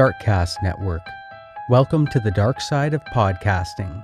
Darkcast Network. Welcome to the dark side of podcasting.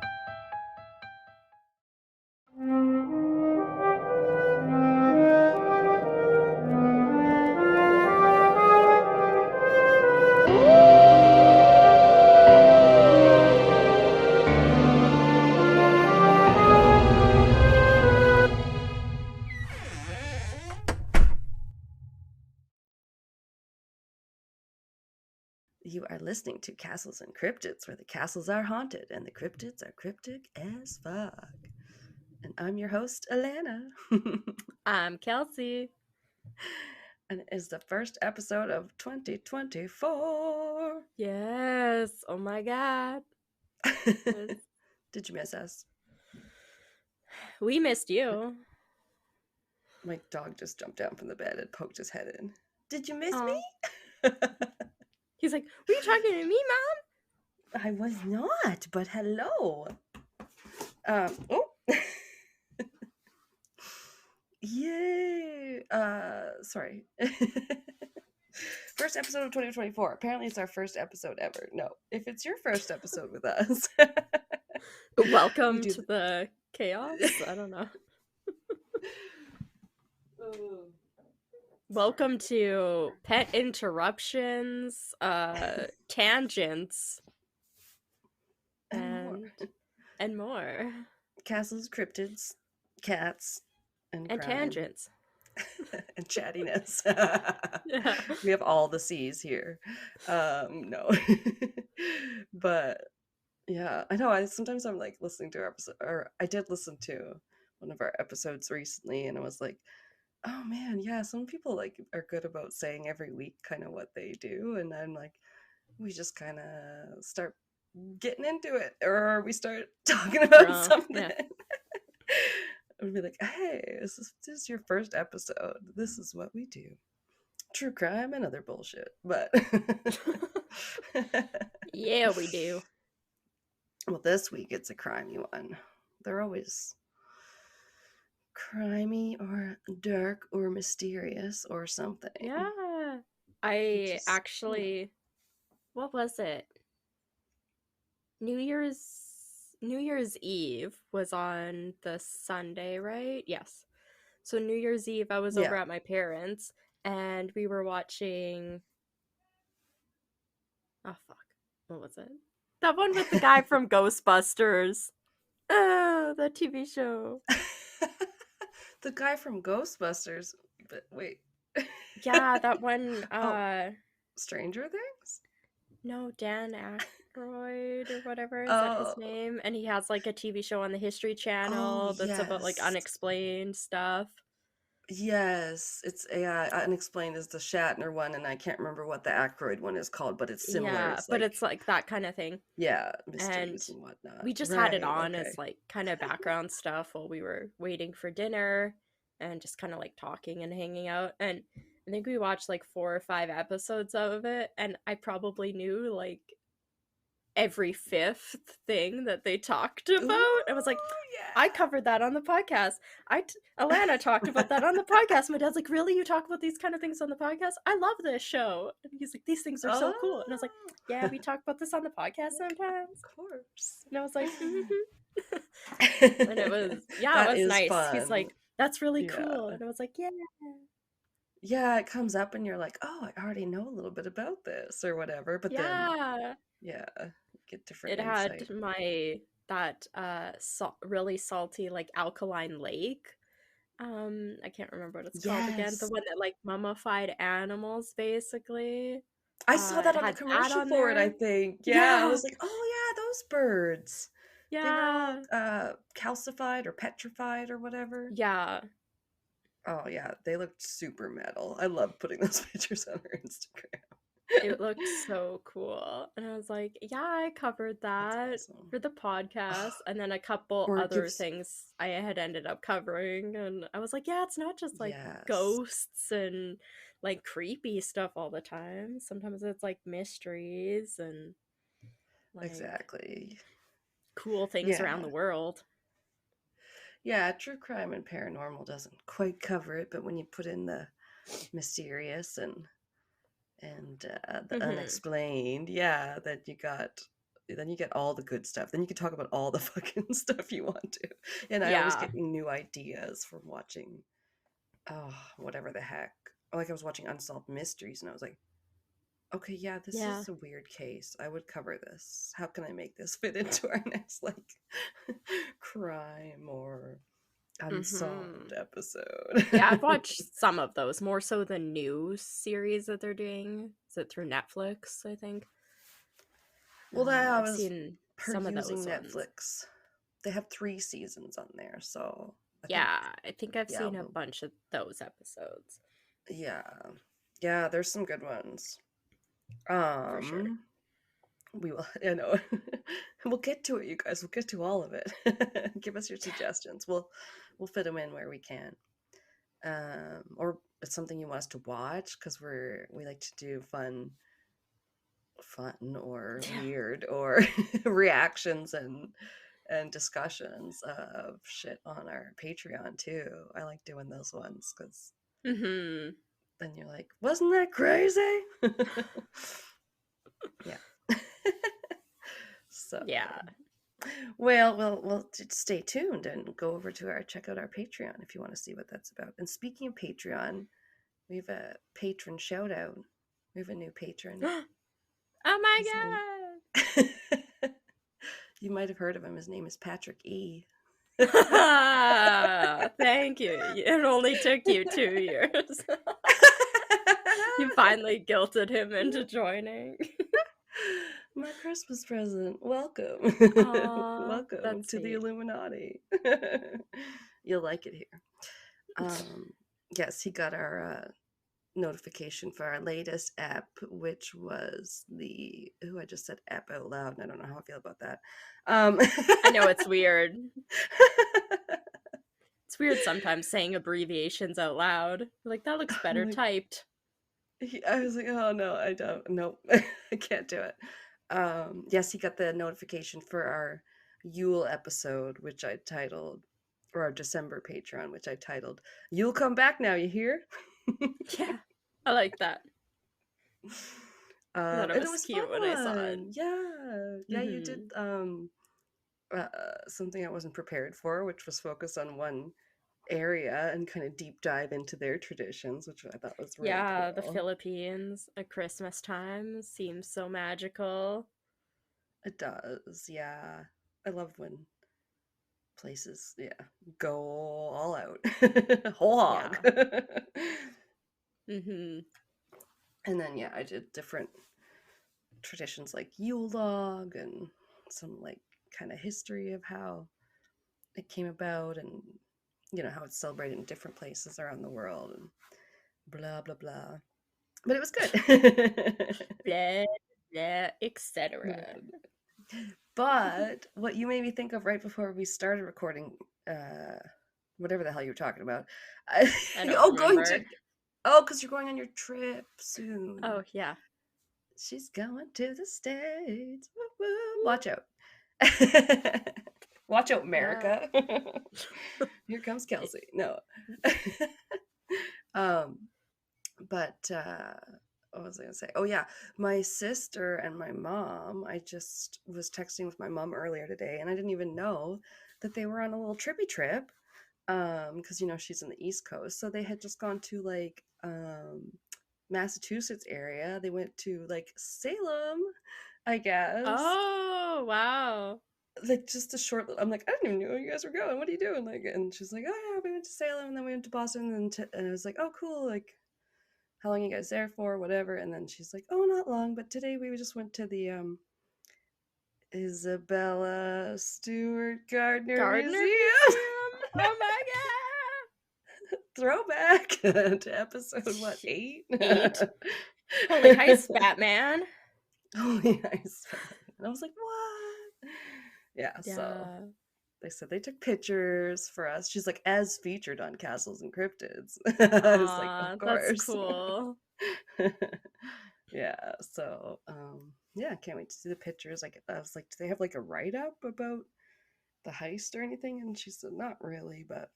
You are listening to Castles and Cryptids, where the castles are haunted and the cryptids are cryptic as fuck. And I'm your host, Alanna. I'm Kelsey. And it is the first episode of 2024. Yes. Oh my God. Did you miss us? We missed you. My dog just jumped down from the bed and poked his head in. Did you miss Aw. me? He's like, were you talking to me, Mom? I was not, but hello. Oh. Yay. Sorry. First episode of 2024. Apparently it's our first episode ever. No, if it's your first episode with us. Welcome to the chaos. I don't know. Welcome to pet interruptions, tangents, and more. Castles, cryptids, cats, and crime. Tangents. And chattiness. Yeah. We have all the C's here. No. But yeah, I know. Sometimes I'm like listening to our episode, or I did listen to one of our episodes recently, and I was like, oh man, yeah, some people like are good about saying every week kind of what they do, and I'm like, we just kind of start getting into it, or we start talking about something. Yeah. I'd be like, hey, this is your first episode. This is what we do. True crime and other bullshit. But Yeah, we do. Well, this week it's a crimey one. They're always crimey or dark or mysterious or something. Yeah. I actually, what was it? New Year's Eve was on the Sunday, right? Yes. So New Year's Eve, I was over at my parents, and we were watching. Oh fuck! What was it? That one with the guy from Ghostbusters. Oh, that TV show. The guy from Ghostbusters. But wait. Yeah, that one. Stranger Things? No, Dan Aykroyd or whatever is that his name? And he has like a TV show on the History Channel that's about like unexplained stuff. Yes, it's Unexplained is the Shatner one, and I can't remember what the Aykroyd one is called, but it's similar. Yeah, but it's like that kind of thing. Yeah, mysteries and whatnot. We just had it on as like kind of background stuff while we were waiting for dinner and just kind of like talking and hanging out. And I think we watched like 4 or 5 episodes of it, and I probably knew like every 5th thing that they talked about. Ooh, I was like, yeah. I covered that on the podcast. Alanna talked about that on the podcast. My dad's like, really? You talk about these kind of things on the podcast? I love this show. And he's like, these things are so cool. And I was like, yeah, we talk about this on the podcast sometimes. Of course. And I was like, and it was, yeah, it was nice. Fun. He's like, that's really cool. And I was like, yeah. Yeah, it comes up and you're like, oh, I already know a little bit about this or whatever. But then, yeah, get different insight. It had that really salty like alkaline lake. I can't remember what it's called again. The one that like mummified animals, basically. I saw that on the commercial for it, I think. Yeah, I was like, oh yeah, those birds. Yeah. They were all calcified or petrified or whatever. Yeah. Oh yeah, they looked super metal. I love putting those pictures on our Instagram. It looked so cool. And I was like, yeah, I covered that for the podcast. And then a couple other things I had ended up covering. And I was like, yeah, it's not just like ghosts and like creepy stuff all the time. Sometimes it's like mysteries and like cool things around the world. Yeah, true crime and paranormal doesn't quite cover it, but when you put in the mysterious and and the unexplained. Yeah, that you got. Then you get all the good stuff. Then you can talk about all the fucking stuff you want to. And I always get new ideas from watching, whatever the heck. Like I was watching Unsolved Mysteries, and I was like, okay, yeah, this is a weird case. I would cover this. How can I make this fit into our next crime or unsolved episode? Yeah, I've watched some of those, more so the new series that they're doing. Is it through Netflix, I think? Well, I've seen some of those Netflix. ones. They have 3 seasons on there, so I think I've seen a bunch of those episodes. Yeah, there's some good ones. For sure. We will, we'll get to it, you guys. We'll get to all of it. Give us your suggestions. We'll fit them in where we can. Or it's something you want us to watch, because we like to do fun or weird or reactions and discussions of shit on our Patreon too. I like doing those ones because then you're like, wasn't that crazy? Yeah. So yeah. Well, stay tuned and go over to check out our Patreon if you want to see what that's about. And speaking of Patreon, we have a patron shout out. We have a new patron. Oh my god! You might have heard of him. His name is Patrick E. Thank you. It only took you 2 years. You finally guilted him into joining. My Christmas present. Welcome. Welcome to the Illuminati. You'll like it here. Yes, he got our notification for our latest app, which was I just said app out loud, and I don't know how I feel about that. I know it's weird. It's weird sometimes saying abbreviations out loud. Like, that looks better typed. I was like, oh no, I don't. Nope. I can't do it. Yes, he got the notification for our Yule episode, which I titled, or our December Patreon, which I titled, "You'll Come Back Now, you hear?" Yeah, I like that. It was cute fun. When I saw it. Yeah, you did something I wasn't prepared for, which was focus on one area and kind of deep dive into their traditions, which I thought was really cool. The Philippines at Christmas time seems so magical. It does, yeah. I love when places, go all out. Whole hog. And then, I did different traditions like Yule log and some like kind of history of how it came about and how it's celebrated in different places around the world and blah blah blah. But it was good. Blah blah, etc. But what you made me think of right before we started recording, whatever the hell you were talking about. I don't remember. Because you're going on your trip soon. Oh, yeah. She's going to the States. Woo, woo. Watch out. Watch out, America. Yeah. Here comes Kelsey. No. But what was I going to say? Oh, yeah. My sister and my mom, I just was texting with my mom earlier today, and I didn't even know that they were on a little trippy trip. Because, she's in the East Coast. So they had just gone to, like, Massachusetts area. They went to, like, Salem, I guess. Oh, wow. Like, just a short, I'm like, I didn't even know where you guys were going. What are you doing? Like, and she's like, oh, yeah, we went to Salem, and then we went to Boston, and I was like, oh, cool, like, how long are you guys there for, whatever, and then she's like, oh, not long, but today we just went to the, Isabella Stewart Gardner Museum. Oh my god! Throwback to episode 8? 8. Holy heist, Batman! Holy heist, Batman! And I was like, what? Yeah, so they said they took pictures for us. She's like, as featured on Castles and Cryptids. I was like, of course. That's cool. Yeah, so I can't wait to see the pictures. Like, I was like, do they have like a write-up about the heist or anything? And she said, not really, but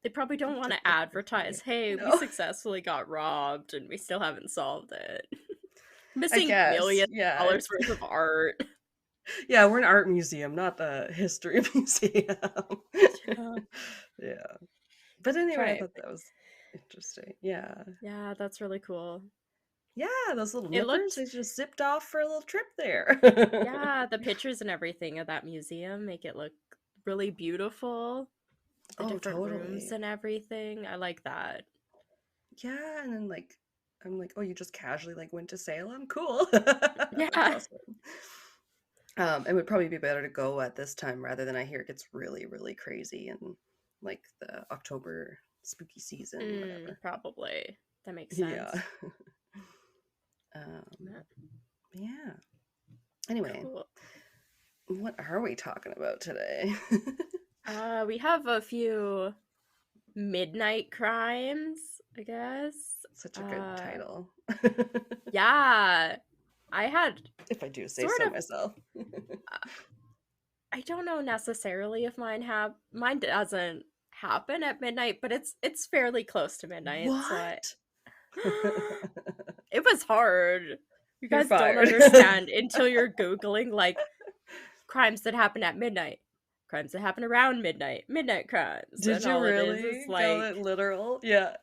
they probably don't want to advertise, hey, we successfully got robbed and we still haven't solved it. I Missing guess. millions Yeah. of dollars worth of art. Yeah, we're an art museum, not the history museum. Yeah. Yeah. But anyway, I Try. thought that was interesting. Yeah. Yeah, that's really cool. Yeah, those little It nippers, looked, they just zipped off for a little trip there. yeah, the pictures and everything of that museum make it look really beautiful. The Oh, different rooms totally. and everything. I like that. Yeah, and then like I'm like, oh, you just casually like went to Salem? Cool. That's Yeah. awesome. It would probably be better to go at this time rather than I hear it gets really, really crazy in like the October spooky season, whatever. Probably. That makes Yeah. sense. Um, yeah. Anyway, Cool. what are we talking about today? We have a few midnight crimes, I guess. Such a good title. Yeah. I had If I do say sort so of myself. I don't know necessarily if mine doesn't happen at midnight, but it's fairly close to midnight, What? it was hard. You You're guys don't fired. understand until you're Googling like crimes that happen at midnight, crimes that happen around midnight, midnight crimes, Did and you all it is really go like that literal? Yeah.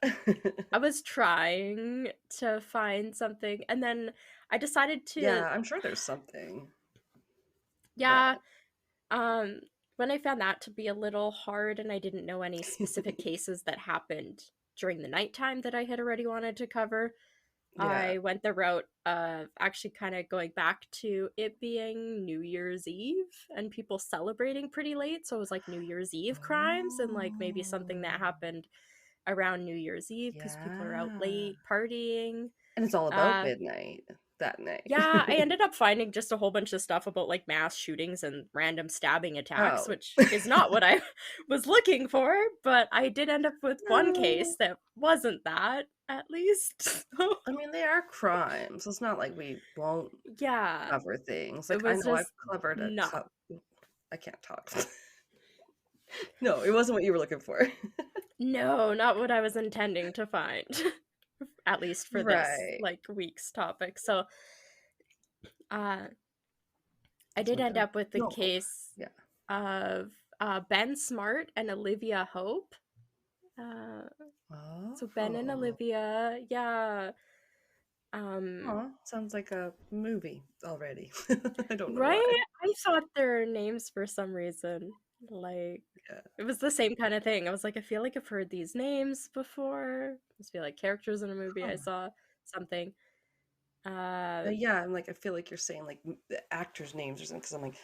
I was trying to find something, and then I decided to, Yeah, I'm sure there's something. yeah, um, when I found that to be a little hard and I didn't know any specific cases that happened during the nighttime that I had already wanted to cover, Yeah. I went the route of actually kind of going back to it being New Year's Eve and people celebrating pretty late. So it was like New Year's Eve crimes and like maybe something that Oh, happened around New Year's Eve because people are out yeah. late partying. And it's all about Uh, midnight that night. yeah, I ended up finding just a whole bunch of stuff about like mass shootings and random stabbing attacks, Oh. which is not what I was looking for, but I did end up with one No. case that wasn't that, at least. I mean, they are crimes. It's not like we won't Yeah, cover things. it Like, I was know I've just covered a not. cup. I can't talk. No, it wasn't what you were looking for. No, not what I was intending to find. At least for this Right. like week's topic. So, uh I That's did my end dog. up with the No, Hope. case Yeah. of Ben Smart and Olivia Hope. Uh so Ben and Oh. Olivia, yeah. Um Aw, sounds like a movie already. I don't know why. right? I thought their names for some reason. Like Yeah. it was the same kind of thing. I was like, I feel like I've heard these names before. Must be like characters in a movie I Huh. saw something. Uh Yeah, I'm like, I feel like you're saying like the actors' names or something because I'm like,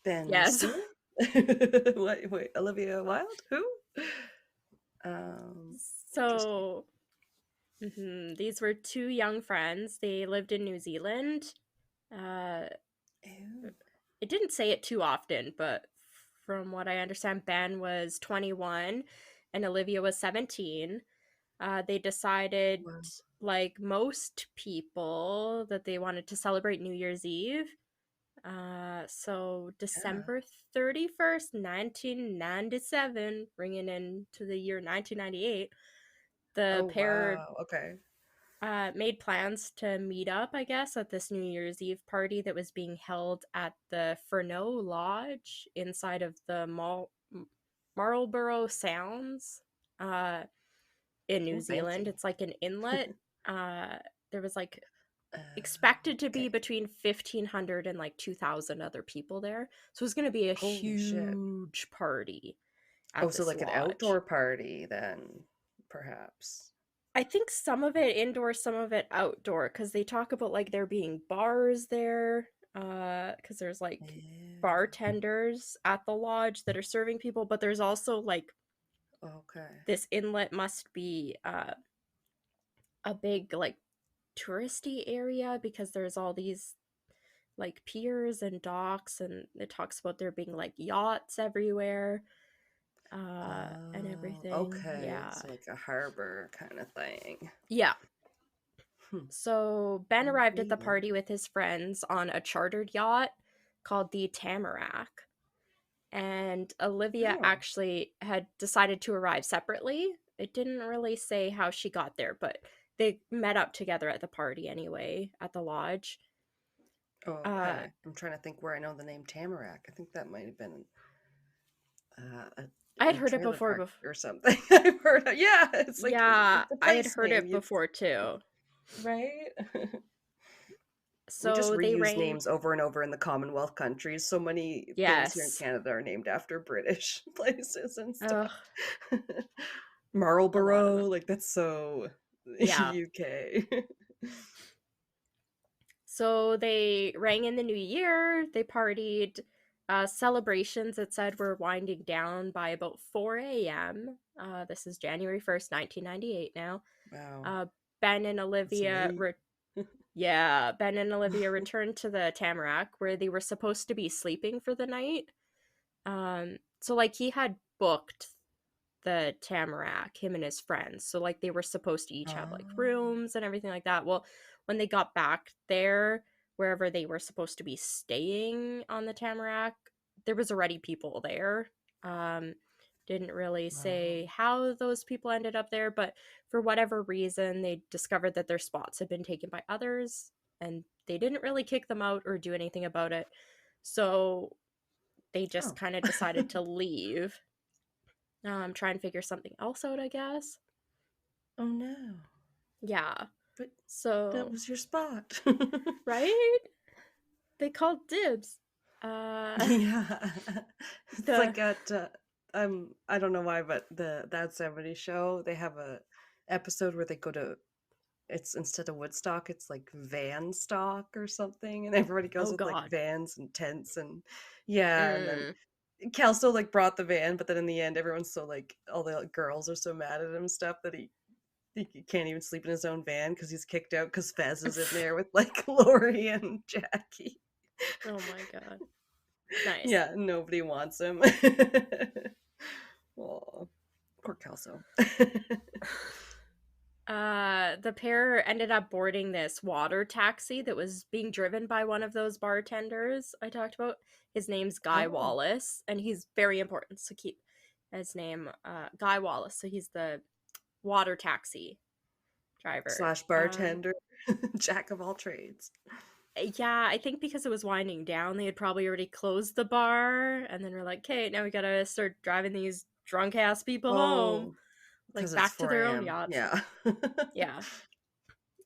Ben yes. Stiller? Wait, Olivia Wilde? Who? Interesting. So these were two young friends. They lived in New Zealand. Uh, Ew. it didn't say it too often, but from what I understand, Ben was 21 and Olivia was 17. They decided, Wow. like most people, that they wanted to celebrate New Year's Eve. So Yeah. December 31st, 1997, bringing into the year 1998, the Oh, pair wow. Okay. made plans to meet up, I guess, at this New Year's Eve party that was being held at the Furneaux Lodge inside of the Marlborough Sounds in New Oh, Zealand. fancy. It's like an inlet. There was like expected to be Okay. between 1,500 and like 2,000 other people there. So it was going to be a Holy shit. huge party Oh, at so this like an lodge. outdoor party then, perhaps. I think some of it indoor, some of it outdoor, because they talk about like there being bars there, because there's like Ew. bartenders at the lodge that are serving people, but there's also like Okay. this inlet must be a big like touristy area because there's all these like piers and docks, and it talks about there being like yachts everywhere, and Oh, everything. okay. Yeah. So like a harbor kind of thing. Yeah. Hmm. So Ben arrived at the Intriguing. party with his friends on a chartered yacht called the Tamarack. And Olivia Oh, actually had decided to arrive separately. It didn't really say how she got there, but they met up together at the party anyway, at the lodge. Oh, okay. I'm trying to think where I know the name Tamarack. I think that might have been I had a heard it trailer before. park or something. I've heard of, yeah, it's like Yeah, it's a I had place heard name. it before too. Right? We just So they reuse rang. names over and over in the Commonwealth countries. So many things here in Yes. Canada are named after British places and Ugh, stuff. a lot of Marlborough, them. like that's so Yeah. UK. So they rang in the new year, they partied. Celebrations, it said, were winding down by about 4 a.m. This is January 1st, 1998 now. Wow, Uh, ben and that's Olivia late. Ben and Olivia returned to the Tamarack where they were supposed to be sleeping for the night. So like he had booked the Tamarack, him and his friends. So like they were supposed to each have like Oh, rooms and everything like that. Well, when they got back there, wherever they were supposed to be staying on the Tamarack, there was already people there. Um, didn't really wow. say how those people ended up there, but for whatever reason, they discovered that their spots had been taken by others, and they didn't really kick them out or do anything about it. So they just Oh. kind of decided to leave. Try and figure something else out, I guess. Oh no. Yeah. But that So, was your spot. right? They called dibs. Yeah. It's The like at I don't know why, but the That 70s Show, they have a episode where they go to it's instead of Woodstock, it's like van stock or something, and everybody goes oh with like god. vans and tents and yeah, and then Mm. Kelso like brought the van, but then in the end everyone's so like all the like, girls are so mad at him and stuff that he can't even sleep in his own van because he's kicked out because Fez is in there with like Lori and Jackie. Oh my god. Nice. Yeah, nobody wants him. Oh, poor Kelso. The pair ended up boarding this water taxi that was being driven by one of those bartenders I talked about. His name's Guy Oh, Wallace, and he's very important. So keep his name, Guy Wallace. So he's the water taxi driver. slash bartender, jack of all trades. Yeah, I think because it was winding down, they had probably already closed the bar, and then we're like, okay, now we gotta start driving these drunk ass people home, Oh, like because it's back to 4 their own a.m. yachts. Yeah. Yeah.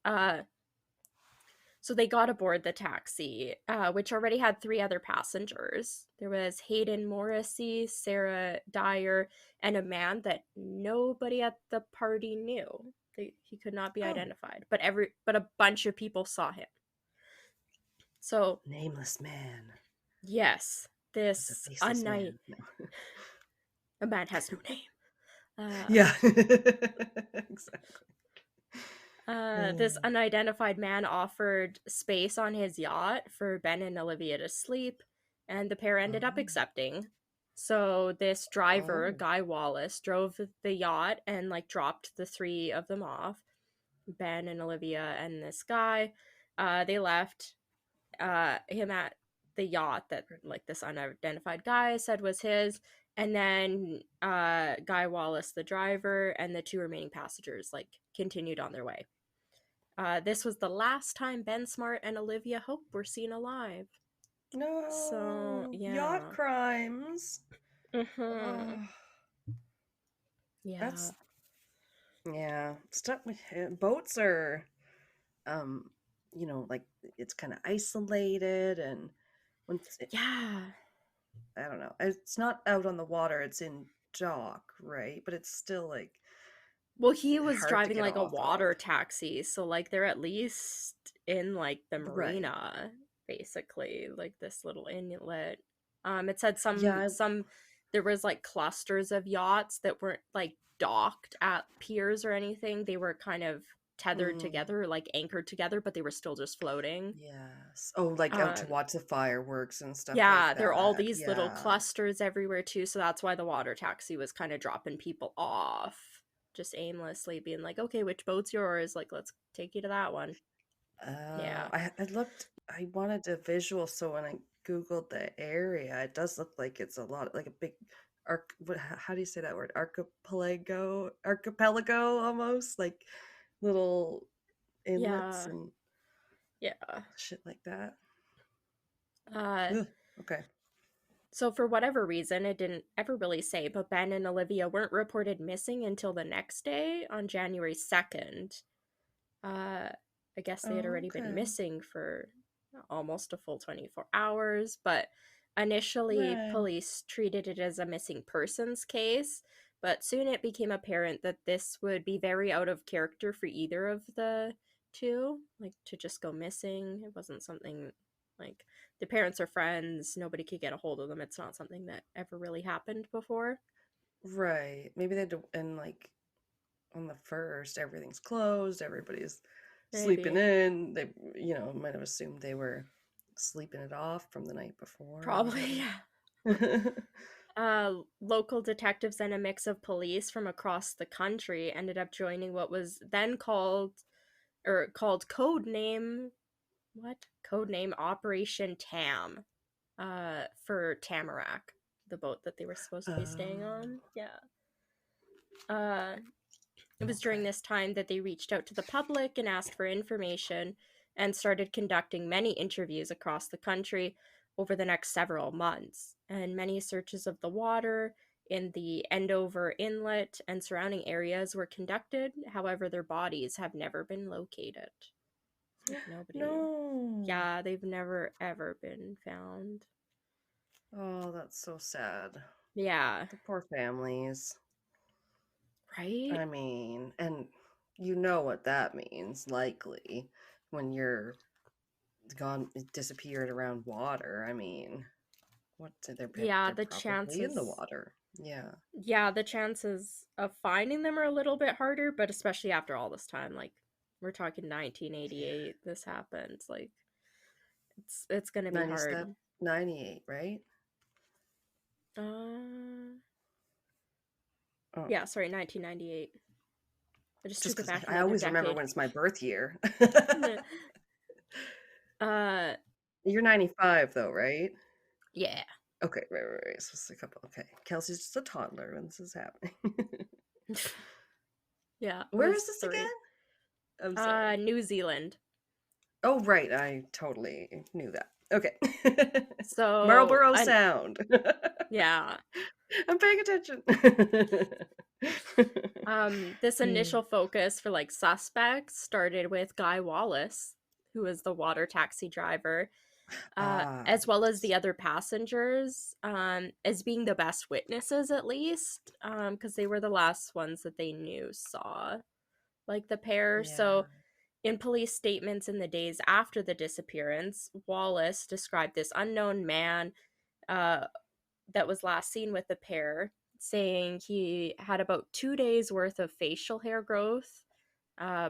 Uh, so they got aboard the taxi, which already had three other passengers. There was Hayden Morrissey, Sarah Dyer, and a man that nobody at the party knew. He could not be Oh, identified, but a bunch of people saw him. So nameless man. yes, He's a this faceless man. No. a man has no name. Yeah. Exactly. This unidentified man offered space on his yacht for Ben and Olivia to sleep, and the pair ended up Oh. accepting. So this driver, Oh. Guy Wallace, drove the yacht and like dropped the three of them off, Ben and Olivia and this guy. They left him at the yacht that like this unidentified guy said was his, and then Guy Wallace, the driver, and the two remaining passengers like continued on their way. This was the last time Ben Smart and Olivia Hope were seen alive. So No. Yacht yeah. crimes. Mm-hmm. Oh, Yeah. that's yeah. Stuff boats are um, like it's kind of isolated and once Yeah. I don't know. It's not out on the water, it's in dock, right? But it's still like Well, he was hard to driving get like a off of. water taxi, so like they're at least in like the Right. marina, basically, like this little inlet. It said Yeah. some there was like clusters of yachts that weren't like docked at piers or anything. They were kind of tethered Mm, together, like anchored together, but they were still just floating. yes. Oh, like out to Um, watch the fireworks and stuff like yeah, there are all that. these little Yeah. clusters everywhere too, so that's why the water taxi was kind of dropping people off, just aimlessly being like, "Okay, which boat's yours? Like, let's take you to that one." Yeah. I looked. I wanted a visual, so when I googled the area, it does look like it's a lot like a big how do you say that word? Archipelago, archipelago almost like little inlets Yeah. and Yeah. shit like that. Uh, Ugh, okay. so for whatever reason, it didn't ever really say, but Ben and Olivia weren't reported missing until the next day on January 2nd. I guess they had Oh, already been okay. missing for almost a full 24 hours, but initially Right. police treated it as a missing persons case, but soon it became apparent that this would be very out of character for either of the two, like to just go missing. It wasn't something like the parents are friends, nobody could get a hold of them. It's not something that ever really happened before. Right. Maybe they do, and like on the first, everything's closed, everybody's sleeping Maybe. in. They, might have assumed they were sleeping it off from the night before or Probably, yeah. whatever. Local detectives and a mix of police from across the country ended up joining what was then called codename Operation Tam, for Tamarack, the boat that they were supposed to be staying Oh, on. Yeah. Uh, it was during okay. this time that they reached out to the public and asked for information and started conducting many interviews across the country over the next several months. And many searches of the water in the Endover Inlet and surrounding areas were conducted. However, their bodies have never been located. It's like nobody. No. Yeah, they've never ever been found. Oh, that's so sad. Yeah. The poor families. Right? I mean, and you know what that means, likely, when you're gone, disappeared around water. I mean, Yeah, they're the probably in the chances water. Yeah. the chances of finding them are a little bit harder, but especially after all this time, like we're talking 1988, this happened. Like it's gonna be 97, hard. 98, right? Uh, Oh, yeah, sorry, 1998. I just just took it because back I another always remember decade. when it's my birth year. uh, You're 95 though, right? yeah. Okay, right. So it's a couple. Okay, Kelsey's just a toddler when this is happening. Yeah, I Where was is this 3. again? I'm sorry. New Zealand. Oh, right. I totally knew that. Okay. So, Marlborough Sound. yeah. I'm paying attention. This Hmm. initial focus for like suspects started with Guy Wallace, who was the water taxi driver, Ah, as well as yes. the other passengers, as being the best witnesses at least, because they were the last ones that they knew saw like the pair. Yeah. So in police statements in the days after the disappearance, Wallace described this unknown man uh, that was last seen with the pair, saying he had about 2 days worth of facial hair growth,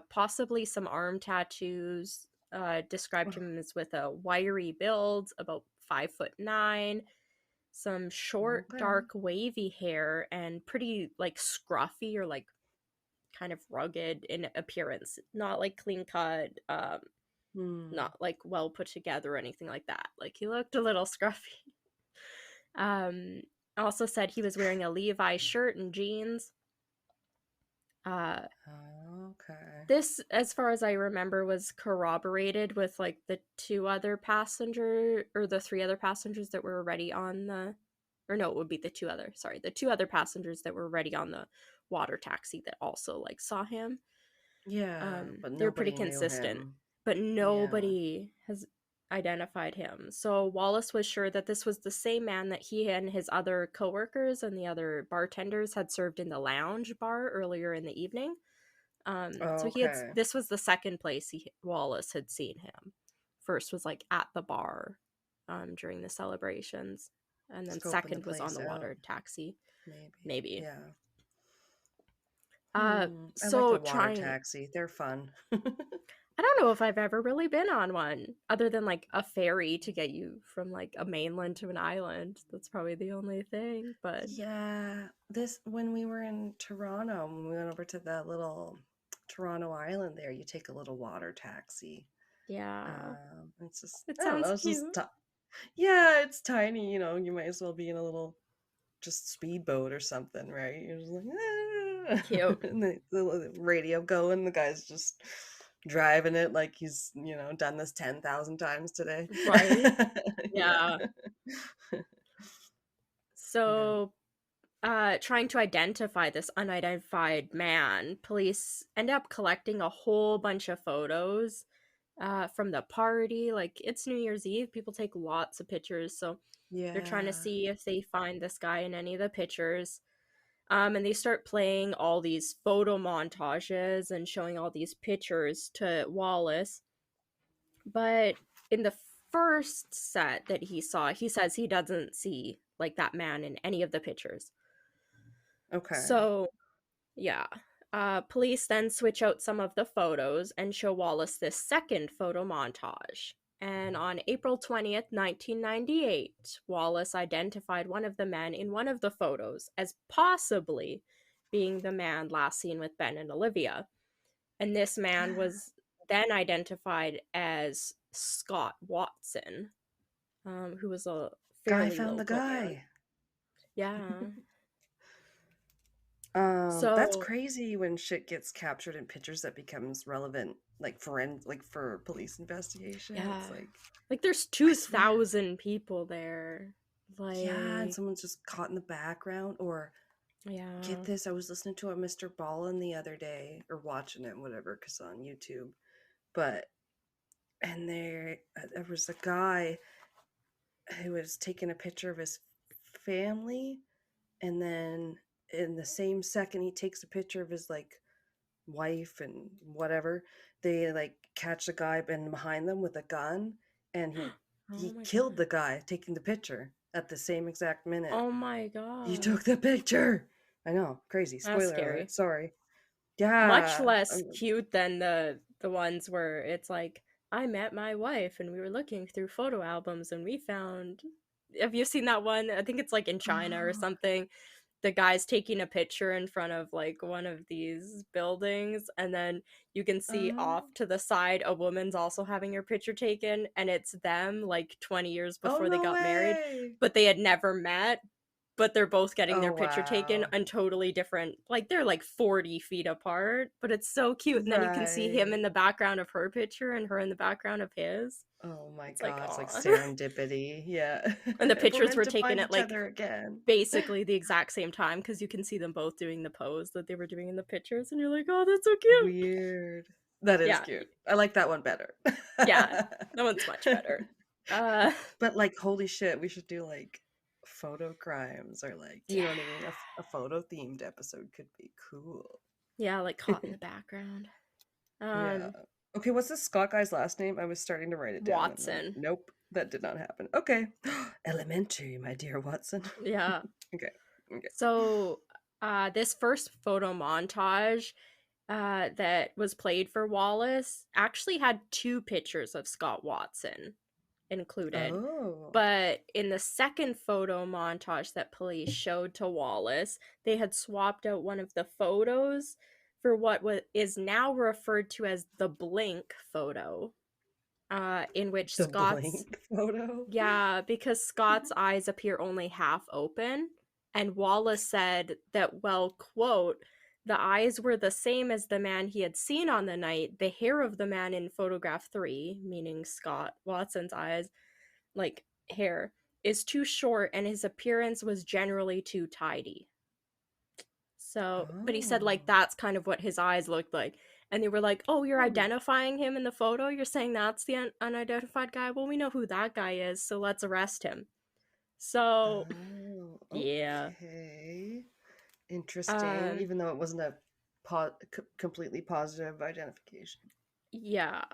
possibly some arm tattoos. Described him as with a wiry build, about 5'9", some short, Okay. dark, wavy hair, and pretty like scruffy or like kind of rugged in appearance. Not like clean cut, Hmm. not like well put together or anything like that. Like he looked a little scruffy. Um, Also said he was wearing a Levi shirt and jeans. Uh, Okay. this, as far as I remember, was corroborated with like the 3 other passengers that were already on the, or no, it would be the 2 other passengers that were already on the water taxi that also like saw him. Yeah, but They were pretty nobody knew consistent, him. but Yeah. nobody has identified him. So Wallace was sure that this was the same man that he and his other coworkers and the other bartenders had served in the lounge bar earlier in the evening. So Okay. this was the second place Wallace had seen him. First was like at the bar, during the celebrations, and then Scoping the second was on place the out. water taxi, Maybe. maybe. Yeah. I like So a water trying taxi. They're fun. I don't know if I've ever really been on one other than like a ferry to get you from like a mainland to an island. That's probably the only thing, but Yeah, this when we were in Toronto, when we went over to that little Toronto island there, you take a little water taxi. yeah, It's just, it I don't sounds know, it's just cute. yeah, it's tiny, you might as well be in a little just speedboat or something, right? You're just like, Cute. And the radio going, the guy's just driving it like he's, done this 10,000 times today. Right? Yeah. Yeah. So, trying to identify this unidentified man, police end up collecting a whole bunch of photos from the party. Like, it's New Year's Eve, people take lots of pictures, so they're trying to Yeah. see if they find this guy in any of the pictures. And they start playing all these photo montages and showing all these pictures to Wallace. But in the first set that he saw, he says he doesn't see like that man in any of the pictures. Okay. So, yeah. Police then switch out some of the photos and show Wallace this second photo montage. And on April 20th, 1998, Wallace identified one of the men in one of the photos as possibly being the man last seen with Ben and Olivia. And this man was then identified as Scott Watson, who was a Guy fairly found the local man. guy. Yeah. That's So, crazy when shit gets captured in pictures that becomes relevant, like for police investigation. yeah. It's Like there's I swear. 2,000 people there. Yeah, and Like, someone's just caught in the background. Or yeah. get this, I was listening to a Mr. Ballin the other day, or watching it, whatever, because on YouTube. And there was a guy who was taking a picture of his family, and then in the same second he takes a picture of his wife and whatever, they catch the guy and behind them with a gun, and he Oh my killed god. the guy taking the picture at the same exact minute. Oh my god. He took the picture. I know, crazy. That's Spoiler scary. alert. Sorry. Much Yeah. less cute than the ones where it's like, I met my wife and we were looking through photo albums and we found. Have you seen that one? I think it's like in China or something. The guy's taking a picture in front of like one of these buildings, and then you can see off to the side a woman's also having her picture taken, and it's them like 20 years before they no got married, way. but they had never met, but they're both getting their Oh, picture taken wow. on totally different, like they're like 40 feet apart, but it's so cute. And then you can see him in the background of her picture and her in the background of his. Oh my It's god, it's like aw. serendipity. Yeah. And the We're pictures meant were to taken find at each like other again. basically the exact same time, because you can see them both doing the pose that they were doing in the pictures, and you're like, oh, that's so cute. Weird. That is Yeah. cute. I like that one better. Yeah, that one's much better. But holy shit, we should do photo crimes, or you know what I mean? A photo themed episode could be cool. Yeah, like caught in the background. Yeah. Okay, what's this Scott guy's last name? I was starting to write it down. Watson. Nope, that did not happen. Okay. Elementary, my dear Watson. Yeah. Okay. So, this first photo montage that was played for Wallace actually had 2 pictures of Scott Watson included. Oh. But in the second photo montage that police showed to Wallace, they had swapped out one of the photos for what is now referred to as the blink photo, in which The Scott's blink photo? Yeah, because Scott's eyes appear only half open, and Wallace said that, well, quote, the eyes were the same as the man he had seen on the night. The hair of the man in photograph 3, meaning Scott Watson's eyes, like hair, is too short, and his appearance was generally too tidy. So, but he said that's kind of what his eyes looked like. And they were like, oh, you're identifying him in the photo? You're saying that's the unidentified guy? Well, we know who that guy is, so let's arrest him. So, yeah. Okay. Interesting, even though it wasn't a completely positive identification. Yeah.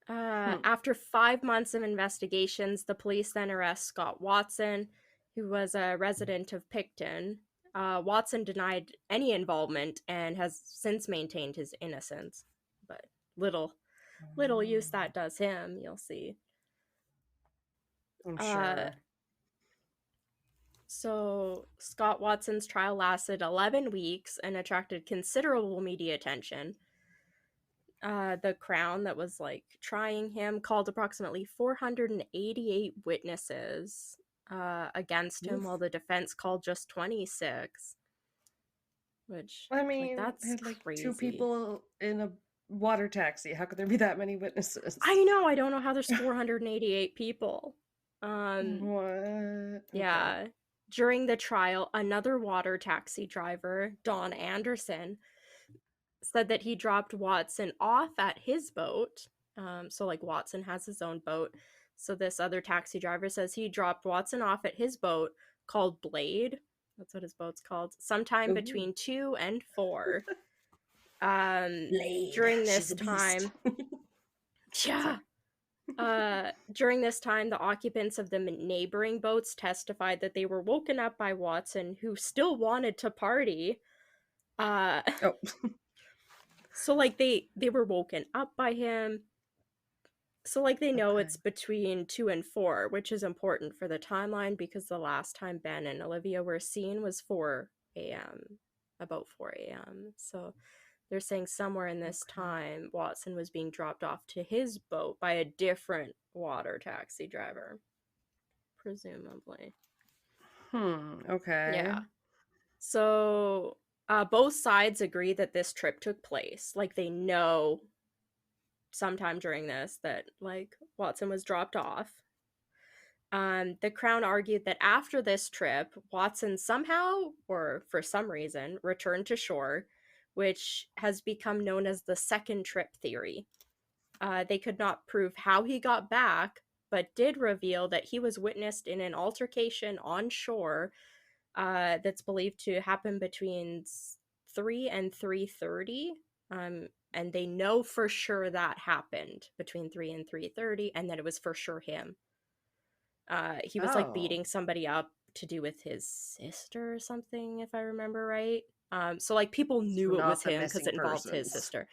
After 5 months of investigations, the police then arrest Scott Watson, who was a resident of Picton. Watson denied any involvement and has since maintained his innocence. But little use that does him, you'll see. I'm sure. So Scott Watson's trial lasted 11 weeks and attracted considerable media attention. The Crown, that was trying him, called approximately 488 witnesses against him, while the defense called just 26. which, I like, mean, they that's had like two crazy. people in a water taxi. How could there be that many witnesses? I know, I don't know how there's 488 people. What? Okay. Yeah. During the trial, another water taxi driver, Don Anderson, said that he dropped Watson off at his boat. So, like, Watson has his own boat. So, this other taxi driver says he dropped Watson off at his boat called Blade. That's what his boat's called. Sometime Ooh. between 2 and 4. Blade. During She's this a beast. time, yeah. Sorry. During this time, the occupants of the neighboring boats testified that they were woken up by Watson, who still wanted to party. Uh, Oh. so like they were woken up by him. So like they know Okay. it's between 2 and 4, which is important for the timeline because the last time Ben and Olivia were seen was 4 a.m. About 4 a.m. So they're saying somewhere in this Okay. time, Watson was being dropped off to his boat by a different water taxi driver, presumably. Okay. Yeah. So both sides agree that this trip took place. Like they know sometime during this that like Watson was dropped off. The Crown argued that after this trip, Watson somehow, or for some reason, returned to shore, which has become known as the second trip theory. They could not prove how he got back, but did reveal that he was witnessed in an altercation on shore that's believed to happen between 3 and 3:30. And they know for sure that happened between 3 and 3:30, and that it was for sure him. He was like Oh. beating somebody up to do with his sister or something, if I remember right. So like people So knew it was not the him because missing it involved his persons. sister.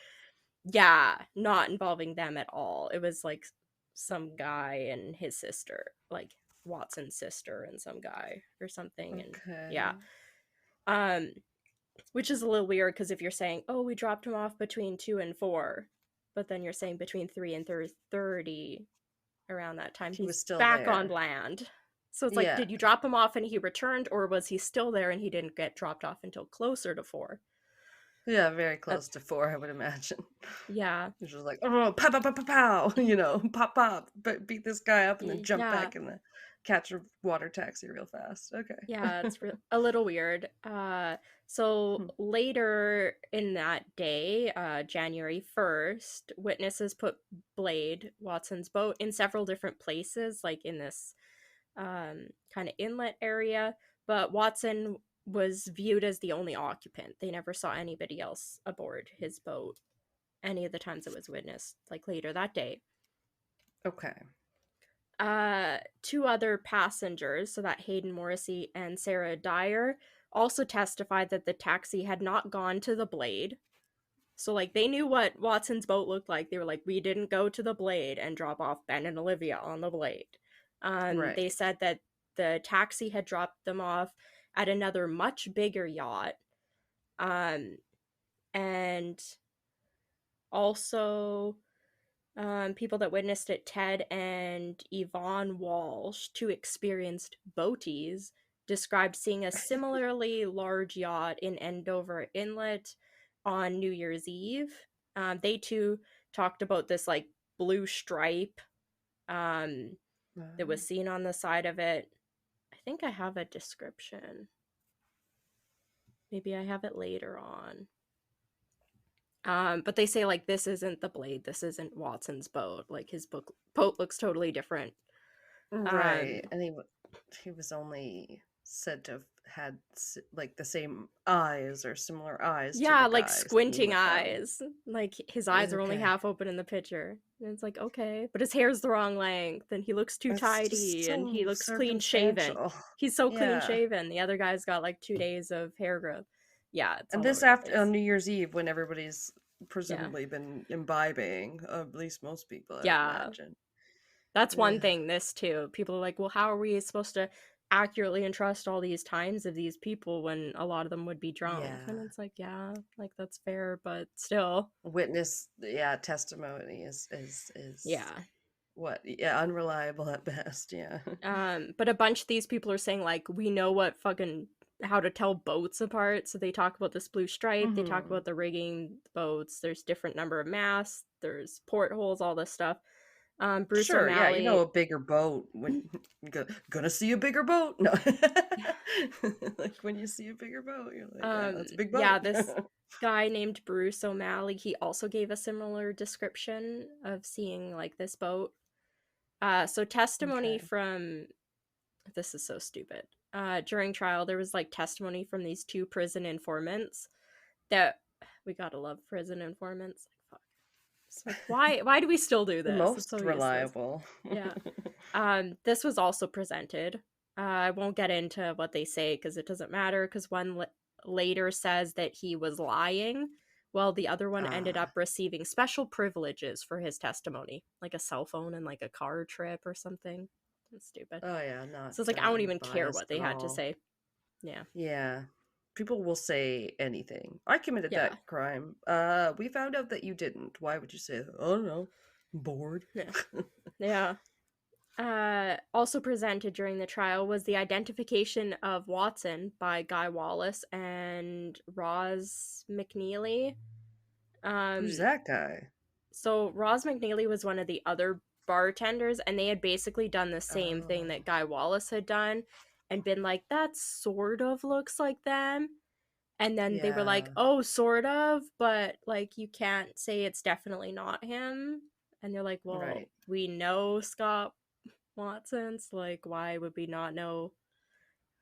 Yeah, not involving them at all. It was like some guy and his sister, like Watson's sister and some guy or something. And yeah, Okay. um, which is a little weird because if you're saying, oh, we dropped him off between 2 and 4, but then you're saying between 3 and 30 around that time, He was he's still back on there. land. So it's like, Yeah. did you drop him off and he returned, or was he still there and he didn't get dropped off until closer to 4? Yeah, very Uh, close to 4, I would imagine. yeah. It's just like, oh, pow, pow, pow, pow, pow, pop, pop, but beat this guy up and then jump Yeah. back in the catch a water taxi real fast. Okay. Yeah, it's a little weird. So Hmm. later in that day, January 1st, witnesses put Blade, Watson's boat, in several different places, like in this kind of inlet area, but Watson was viewed as the only occupant. They never saw anybody else aboard his boat any of the times it was witnessed, like later that day. Okay. Two other passengers, so that Hayden Morrissey and Sarah Dyer, also testified that the taxi had not gone to the Blade. So, like, they knew what Watson's boat looked like. They were like, we didn't go to the Blade and drop off Ben and Olivia on the Blade. They Right. said that the taxi had dropped them off at another much bigger yacht. And also, people that witnessed it, Ted and Yvonne Walsh, two experienced boaties, described seeing a similarly large yacht in Andover Inlet on New Year's Eve. They too talked about this like blue stripe that was seen on the side of it. I think I have a description. Maybe I have it later on. But they say like this isn't the Blade, this isn't Watson's boat. Like his boat looks totally different. Right. And he was only said to have had like the same eyes or similar eyes to the Yeah, like guy seen squinting with them. eyes. Like his eyes are only Okay. half open in the picture. And it's like, okay, but his hair's the wrong length and he looks too It's just tidy and he so looks clean shaven. circumstantial. He's so clean Yeah. shaven. The other guy's got like 2 days of hair growth. Yeah, it's And all this over the after place. on New Year's Eve when everybody's Yeah. presumably been imbibing, at least most people, I would Yeah. imagine. That's one Ugh. thing, this too. People are like, well, how are we supposed to accurately entrust all these times of these people when a lot of them would be drunk? And Yeah. it's like, yeah, like that's fair, but still. Witness, yeah, testimony is Yeah. what? Yeah, unreliable at best. Yeah. But a bunch of these people are saying like, we know what fucking how to tell boats apart. So they talk about this blue stripe, they talk Mm-hmm. about the rigging boats, there's different number of masts, there's portholes, all this stuff. Bruce Sure, yeah, you know, O'Malley. a bigger boat when gonna see a bigger boat. No, like when you see a bigger boat, you're like, yeah, that's a big Yeah, boat. this guy named Bruce O'Malley, he also gave a similar description of seeing like this boat. So testimony Okay. from, this is so stupid. During trial, there was like testimony from these two prison informants that we gotta love prison informants. Like, fuck. It's like, why do we still do The this? It's most so useless. reliable. Yeah. This was also presented. I won't get into what they say because it doesn't matter. Because one later says that he was lying, while the other one ended Ah, up receiving special privileges for his testimony, like a cell phone and like a car trip or something. That's stupid. oh yeah, not So it's like I don't even care biased what they at had to all. say. Yeah. Yeah. People will say anything. I committed Yeah. that crime. We found out that you didn't. Why would you say that? I don't know. I'm bored. Yeah. Yeah. Also presented during the trial was the identification of Watson by Guy Wallace and Roz McNeely. Who's Um, that guy? so Roz McNeely was one of the other bartenders, and they had basically done the same thing Oh, that Guy Wallace had done and been like, that sort of looks like them. And then they were like, yeah. oh, sort of, but like you can't say it's definitely not him. And they're like, well, Right. we know Scott Watson's, like, why would we not know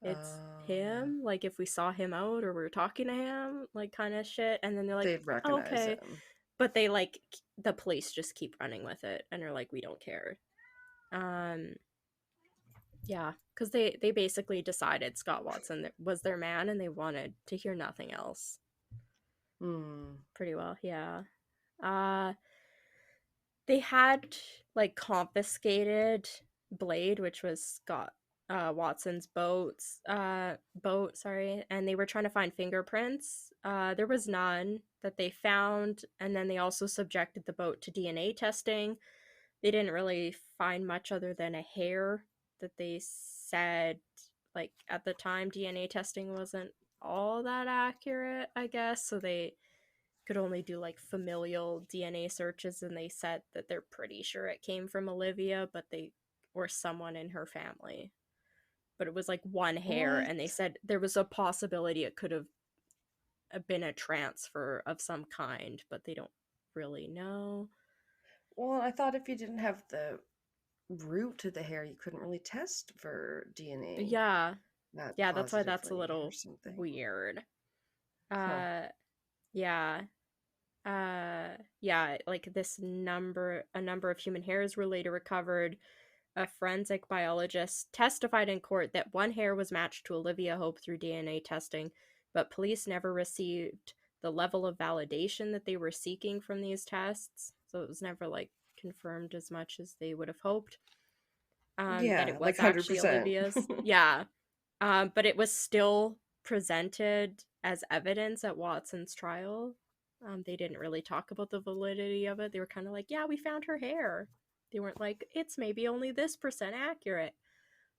it's Oh, him? Like, if we saw him out or we were talking to him, like, kind of shit. And then they're like, they'd recognize okay. him. But they, like, the police just keep running with it and are like, we don't care. Um, yeah, because they basically decided Scott Watson was their man and they wanted to hear nothing else. Hmm. Pretty well, yeah. Uh, they had like confiscated Blade, which was Scott Watson's boat, sorry, and they were trying to find fingerprints. There was none that they found, and then they also subjected the boat to DNA testing. They didn't really find much other than a hair that they said, like, at the time DNA testing wasn't all that accurate, I guess, so they could only do like familial DNA searches, and they said that they're pretty sure it came from Olivia, but they or someone in her family. But it was like one hair, What? and they said there was a possibility it could have been a transfer of some kind, but they don't really know. Well, I thought if you didn't have the root to the hair, you couldn't really test for DNA Yeah, that yeah, that's why that's a positively or little something. weird. Huh. Uh, yeah. Yeah, like a number of human hairs were later recovered. A forensic biologist testified in court that one hair was matched to Olivia Hope through DNA testing, but police never received the level of validation that they were seeking from these tests. So it was never like confirmed as much as they would have hoped. That Yeah, it like was actually 100%. Olivia's. Yeah. But it was still presented as evidence at Watson's trial. They didn't really talk about the validity of it. They were kind of like, yeah, we found her hair. They weren't like, it's maybe only this percent accurate.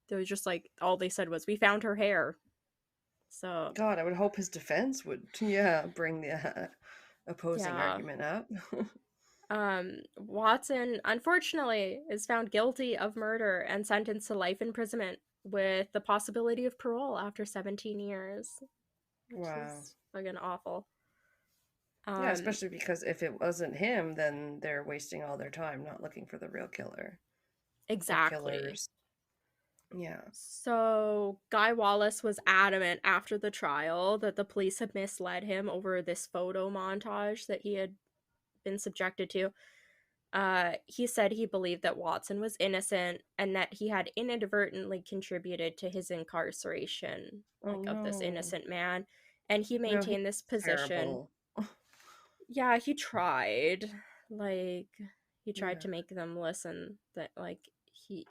They was just like, all they said was, we found her hair. So, God, I would hope his defense would, yeah, bring the opposing yeah. argument up. Watson, unfortunately, is found guilty of murder and sentenced to life imprisonment with the possibility of parole after 17 years, which Wow. is fucking awful. Yeah, Um, especially because if it wasn't him, then they're wasting all their time not looking for the real killer or exactly. killers. Yeah. So, Guy Wallace was adamant after the trial that the police had misled him over this photo montage that he had been subjected to. He said he believed that Watson was innocent and that he had inadvertently contributed to his incarceration, Oh like, of this no. innocent man. And he No, he's maintained this position. terrible. Yeah, he tried. Like, he tried Yeah. to make them listen that, like, he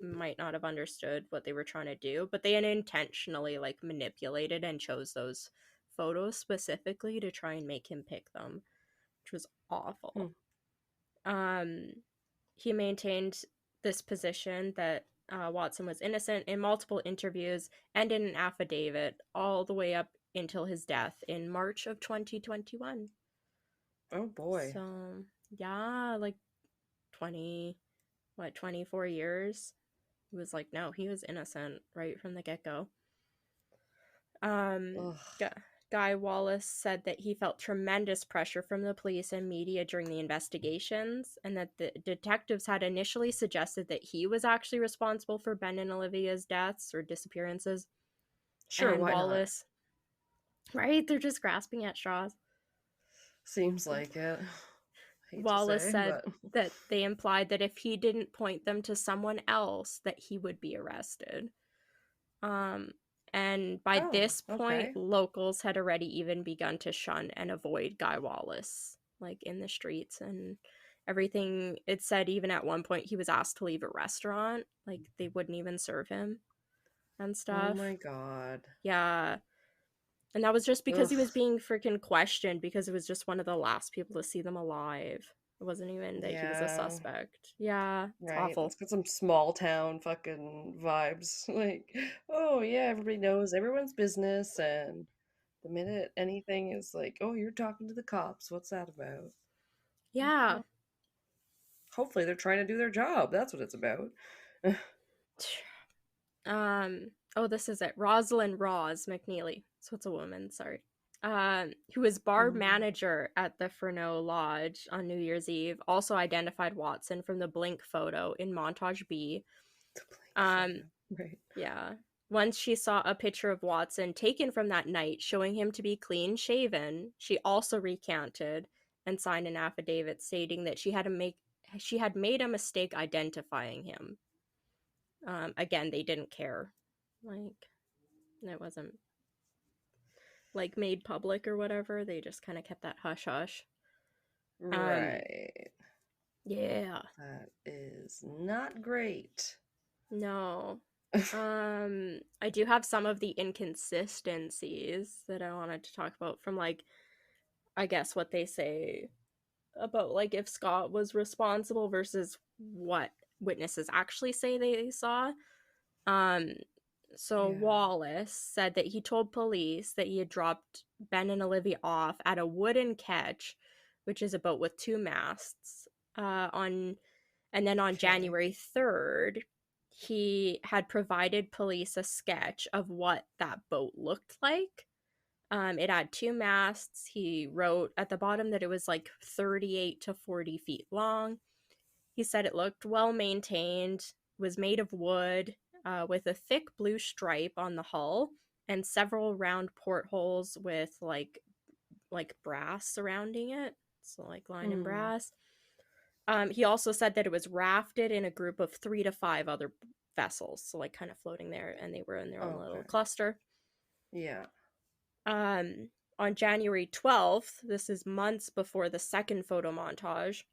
might not have understood what they were trying to do, but they had intentionally, like, manipulated and chose those photos specifically to try and make him pick them, which was Hmm. awful. Um, he maintained this position that Watson was innocent in multiple interviews and in an affidavit all the way up until his death in March of 2021. Oh boy. So, yeah, like 24 years. He was like, no, he was innocent right from the get-go. Guy Wallace said that he felt tremendous pressure from the police and media during the investigations, and that the detectives had initially suggested that he was actually responsible for Ben and Olivia's deaths or disappearances. Sure, And why Wallace, right? They're just grasping at straws. Seems like it. Wallace said that they implied that if he didn't point them to someone else, that he would be arrested. And by this point, locals had already even begun to shun and avoid Guy Wallace, like in the streets and everything. It said even at one point he was asked to leave a restaurant, like they wouldn't even serve him and stuff. Oh my god. Yeah. And that was just because he was being freaking questioned, because it was just one of the last people to see them alive. It wasn't even that he was a suspect. Yeah, it's awful. It's got some small town fucking vibes. Like, oh yeah, everybody knows everyone's business, and the minute anything is like, oh, you're talking to the cops, what's that about? Yeah. Well, hopefully they're trying to do their job. That's what it's about. Oh, this is it. Rosalind Ross McNeely. So it's a woman, sorry. Who was bar manager at the Furneaux Lodge on New Year's Eve, also identified Watson from the Blink photo in Montage B. Right. Yeah. Once she saw a picture of Watson taken from that night showing him to be clean shaven, she also recanted and signed an affidavit stating that she had made a mistake identifying him. Again, they didn't care. Like, it wasn't like made public or whatever. They just kind of kept that hush hush. Right. Yeah. That is not great. No. I do have some of the inconsistencies that I wanted to talk about from, like, I guess what they say about, like, if Scott was responsible versus what witnesses actually say they saw. So Wallace said that he told police that he had dropped Ben and Olivia off at a wooden ketch, which is a boat with 2 masts, and then on January 3rd, he had provided police a sketch of what that boat looked like. It had 2 masts. He wrote at the bottom that it was like 38 to 40 feet long. He said it looked well maintained, was made of wood, with a thick blue stripe on the hull and several round portholes with like brass surrounding it, so like lined in brass. He also said that it was rafted in a group of 3 to 5 other vessels, so like kind of floating there, and they were in their own little cluster. Yeah. On January 12th, this is months before the second photo montage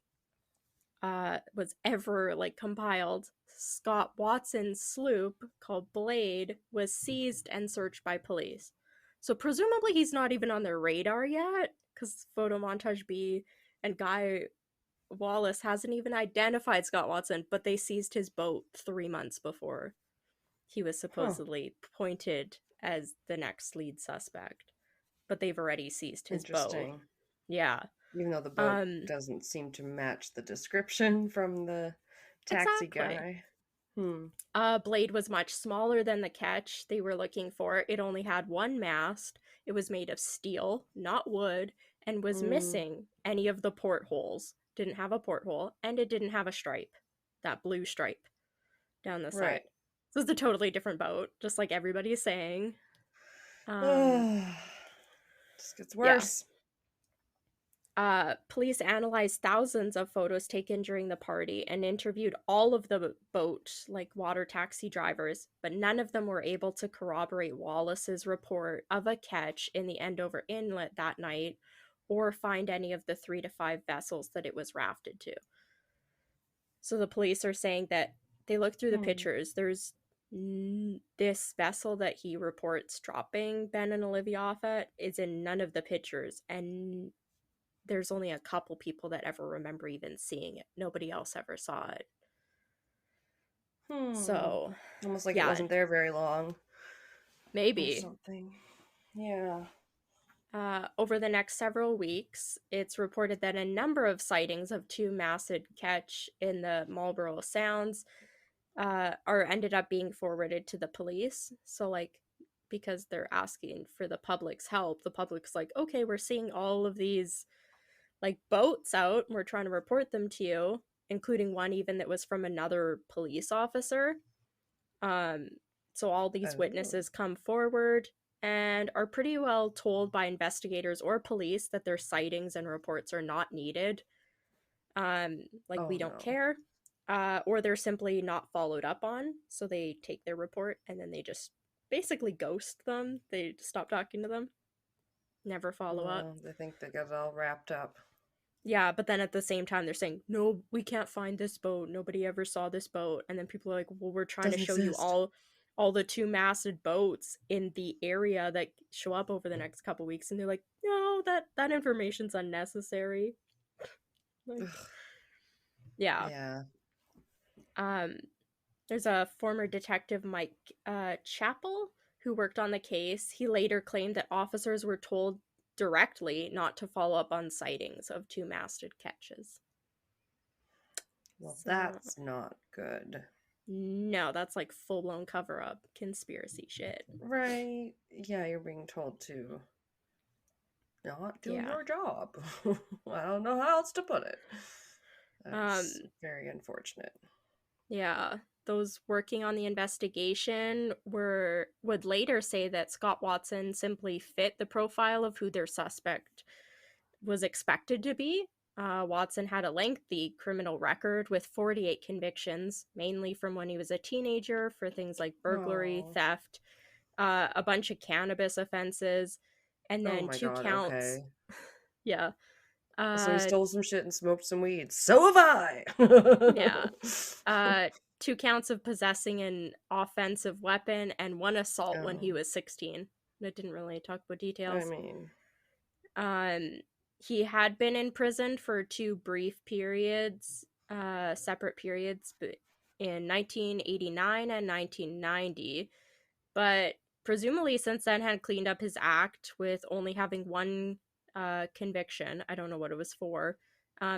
was ever like compiled, Scott Watson's sloop called Blade was seized and searched by police. So presumably he's not even on their radar yet, because photo montage B and Guy Wallace hasn't even identified Scott Watson, but they seized his boat 3 months before he was supposedly pointed as the next lead suspect. But they've already seized his boat. Yeah. Even though the boat doesn't seem to match the description from the taxi guy. Blade was much smaller than the ketch they were looking for. It only had 1 mast. It was made of steel, not wood, and was missing any of the portholes. Didn't have a porthole, and it didn't have a stripe, that blue stripe down the side. So it's a totally different boat, just like everybody's saying. Just gets worse. Police analyzed thousands of photos taken during the party and interviewed all of the boat, like water taxi drivers, but none of them were able to corroborate Wallace's report of a ketch in the Andover Inlet that night, or find any of the 3 to 5 vessels that it was rafted to. So the police are saying that they looked through the pictures. There's this vessel that he reports dropping Ben and Olivia off at is in none of the pictures, and there's only a couple people that ever remember even seeing it. Nobody else ever saw it. So, Almost like it yeah, wasn't there very long or maybe. something. Yeah. Over the next several weeks, it's reported that a number of sightings of two massive ketch in the Marlborough Sounds are ended up being forwarded to the police. So, like, because they're asking for the public's help, the public's like, okay, we're seeing all of these like boats out, and we're trying to report them to you, including one even that was from another police officer. Um, so all these Oh. witnesses come forward and are pretty well told by investigators or police that their sightings and reports are not needed. Like, Oh we don't no. care. Or they're simply not followed up on. So they take their report and then they just basically ghost them. They stop talking to them, never follow up. Well, they think they got it all wrapped up. Yeah, but then at the same time, they're saying, no, we can't find this boat. Nobody ever saw this boat. And then people are like, well, we're trying to Doesn't show you exist. all the two-masted boats in the area that show up over the next couple weeks. And they're like, no, that information's unnecessary. Like, yeah. Yeah. There's a former detective, Mike Chappell, who worked on the case. He later claimed that officers were told directly not to follow up on sightings of two-masted ketches. Well, So, that's not good. no, that's like full-blown cover-up conspiracy shit. Right. Yeah, you're being told to not do Yeah. your job. I don't know how else to put it. That's very unfortunate. Yeah. Those working on the investigation would later say that Scott Watson simply fit the profile of who their suspect was expected to be. Watson had a lengthy criminal record with 48 convictions, mainly from when he was a teenager for things like burglary, Oh. theft, a bunch of cannabis offenses, and then Oh my 2 god, counts. okay. Yeah. So he stole some shit and smoked some weed. So have I! Yeah. 2 counts of possessing an offensive weapon and 1 assault when he was 16. That didn't really talk about details. I mean, he had been in prison for 2 brief periods, separate periods, in 1989 and 1990, but presumably since then had cleaned up his act with only having 1 conviction. I don't know what it was for.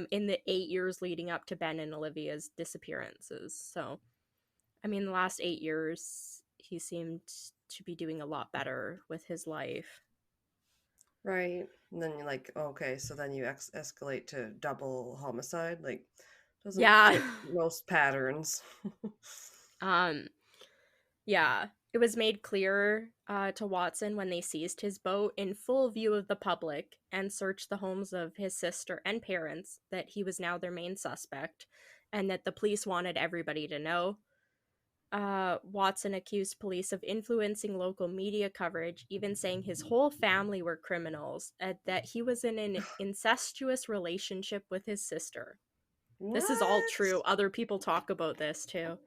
In the 8 years leading up to Ben and Olivia's disappearances. So, I mean, the last 8 years, he seemed to be doing a lot better with his life. right. And then you're like, okay, so then you escalate to double homicide. Like, doesn't fit most patterns. Yeah. It was made clear to Watson when they seized his boat in full view of the public and searched the homes of his sister and parents that he was now their main suspect and that the police wanted everybody to know. Watson accused police of influencing local media coverage, even saying his whole family were criminals, that he was in an incestuous relationship with his sister. What? This is all true. Other people talk about this too.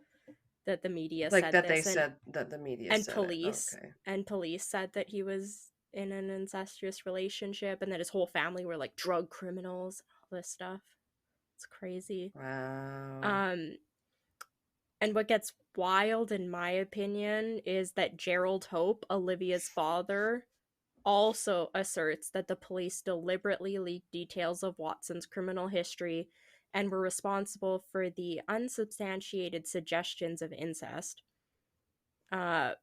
That the media like said that this, they said that the media and said police it. Okay. and police said that he was in an incestuous relationship and that his whole family were like drug criminals, all this stuff. It's crazy. Wow. And what gets wild, in my opinion, is that Gerald Hope, Olivia's father, also asserts that the police deliberately leaked details of Watson's criminal history and were responsible for the unsubstantiated suggestions of incest.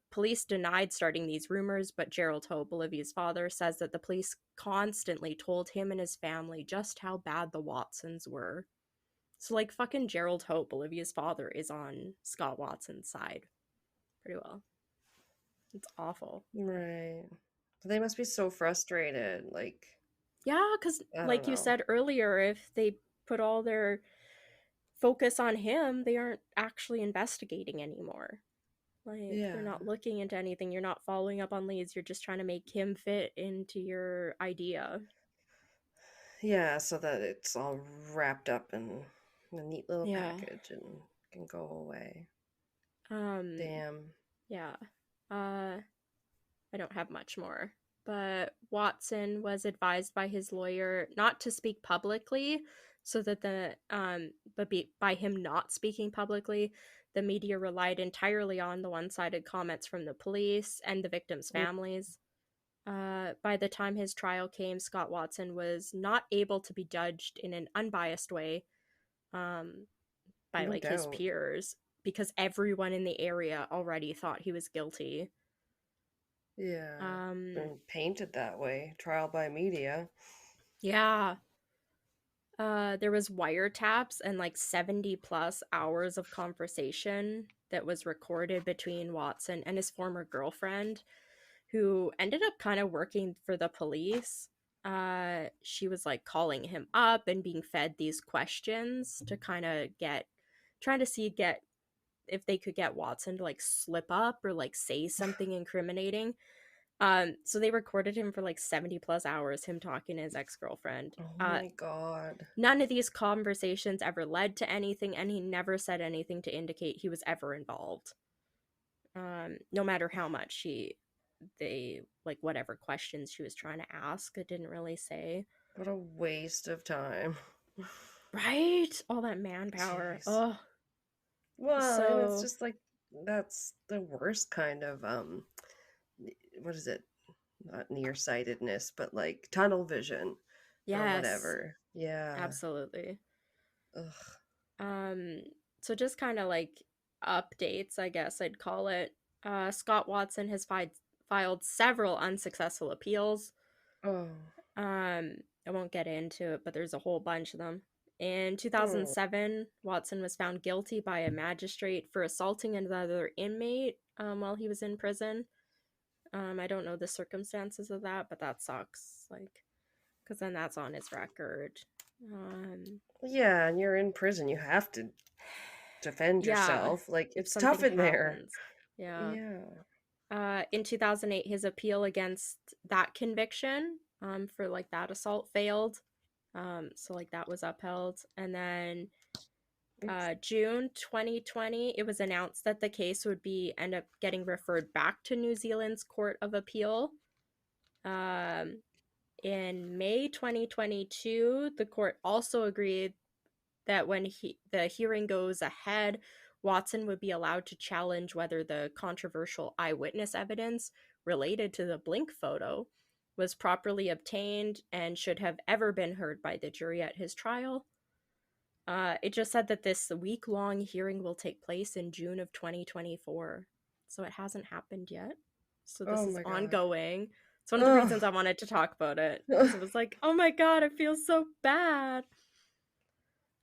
Police denied starting these rumors, but Gerald Hope, Olivia's father, says that the police constantly told him and his family just how bad the Watsons were. So, like, fucking Gerald Hope, Olivia's father, is on Scott Watson's side pretty well. It's awful. Right. They must be so frustrated. Like, yeah, because like you said earlier, if they put all their focus on him, they aren't actually investigating anymore. Like, they're not looking into anything. You're not following up on leads. You're just trying to make him fit into your idea. Yeah, so that it's all wrapped up in a neat little package and can go away. Damn. Yeah. I don't have much more. But Watson was advised by his lawyer not to speak publicly, so that by him not speaking publicly, the media relied entirely on the one-sided comments from the police and the victims' families. By the time his trial came, Scott Watson was not able to be judged in an unbiased way by No like his doubt. peers because everyone in the area already thought he was guilty. Yeah. Been painted that way. Trial by media. Yeah. There was wiretaps and like 70 plus hours of conversation that was recorded between Watson and his former girlfriend, who ended up kind of working for the police. She was like calling him up and being fed these questions to kind of trying to get if they could get Watson to like slip up or like say something incriminating. So they recorded him for like 70 plus hours, him talking to his ex-girlfriend. Oh my God. None of these conversations ever led to anything, and he never said anything to indicate he was ever involved. No matter how much they like whatever questions she was trying to ask, it didn't really say. What a waste of time. Right? All that manpower. Jeez. Oh. Well, and it's So just like that's the worst kind of what is it? Not nearsightedness, but like tunnel vision or yes, whatever. Yeah. absolutely. Ugh. So just kind of like updates, I guess I'd call it. Scott Watson has filed several unsuccessful appeals. Oh. I won't get into it, but there's a whole bunch of them. In Oh. 2007, Watson was found guilty by a magistrate for assaulting another inmate while he was in prison. I don't know the circumstances of that, but that sucks. Like, because then that's on his record. Yeah, and you're in prison. You have to defend Yeah, yourself. Like if it's tough something in there. happens. Yeah. Yeah. In 2008, his appeal against that conviction for like that assault failed. So like that was upheld. And then June 2020, it was announced that the case would end up getting referred back to New Zealand's Court of Appeal. In May 2022, the court also agreed that when the hearing goes ahead, Watson would be allowed to challenge whether the controversial eyewitness evidence related to the blink photo was properly obtained and should have ever been heard by the jury at his trial. It just said that this week-long hearing will take place in June of 2024. So it hasn't happened yet. So this Oh is my God. ongoing. It's one of the Ugh. reasons I wanted to talk about it, because it was like, oh my God, I feel so bad.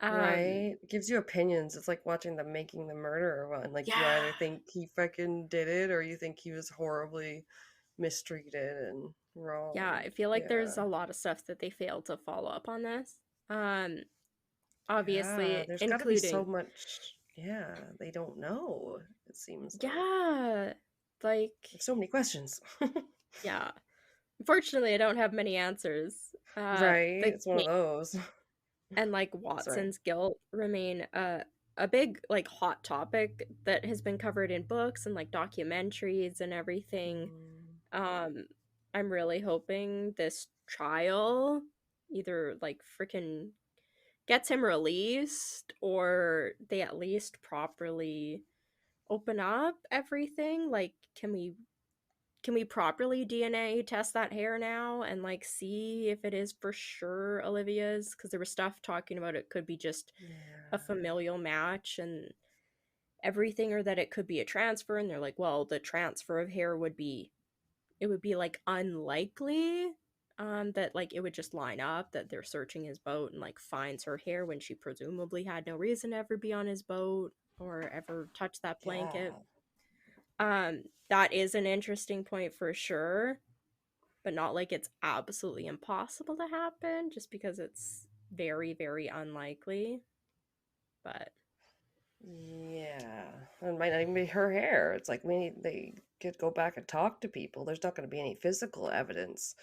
Right? It gives you opinions. It's like watching the Making the Murderer one. Like you Yeah. either think he fucking did it or you think he was horribly mistreated and Yeah, wrong. I feel like Yeah. there's a lot of stuff that they failed to follow up on this. Yeah, Obviously, there's got to be so including, much, yeah, they don't know, it seems like. yeah, like, There's so many questions. yeah. Unfortunately, I don't have many answers. Right? The It's one of case those. and like Sorry. Watson's guilt remain a big like hot topic that has been covered in books and like documentaries and everything. Mm, Um, I'm really hoping this trial either like freaking gets him released or they at least properly open up everything. Like, can we properly DNA test that hair now and like see if it is for sure Olivia's? Because there was stuff talking about it could be just a yeah. familial match and everything, or that it could be a transfer. And they're like, well, the transfer of hair would be like unlikely that like it would just line up that they're searching his boat and like finds her hair when she presumably had no reason to ever be on his boat or ever touch that blanket. Yeah. That is an interesting point for sure, but not like it's absolutely impossible to happen just because it's very, very unlikely. But Yeah. It might not even be her hair. It's like they could go back and talk to people. There's not going to be any physical evidence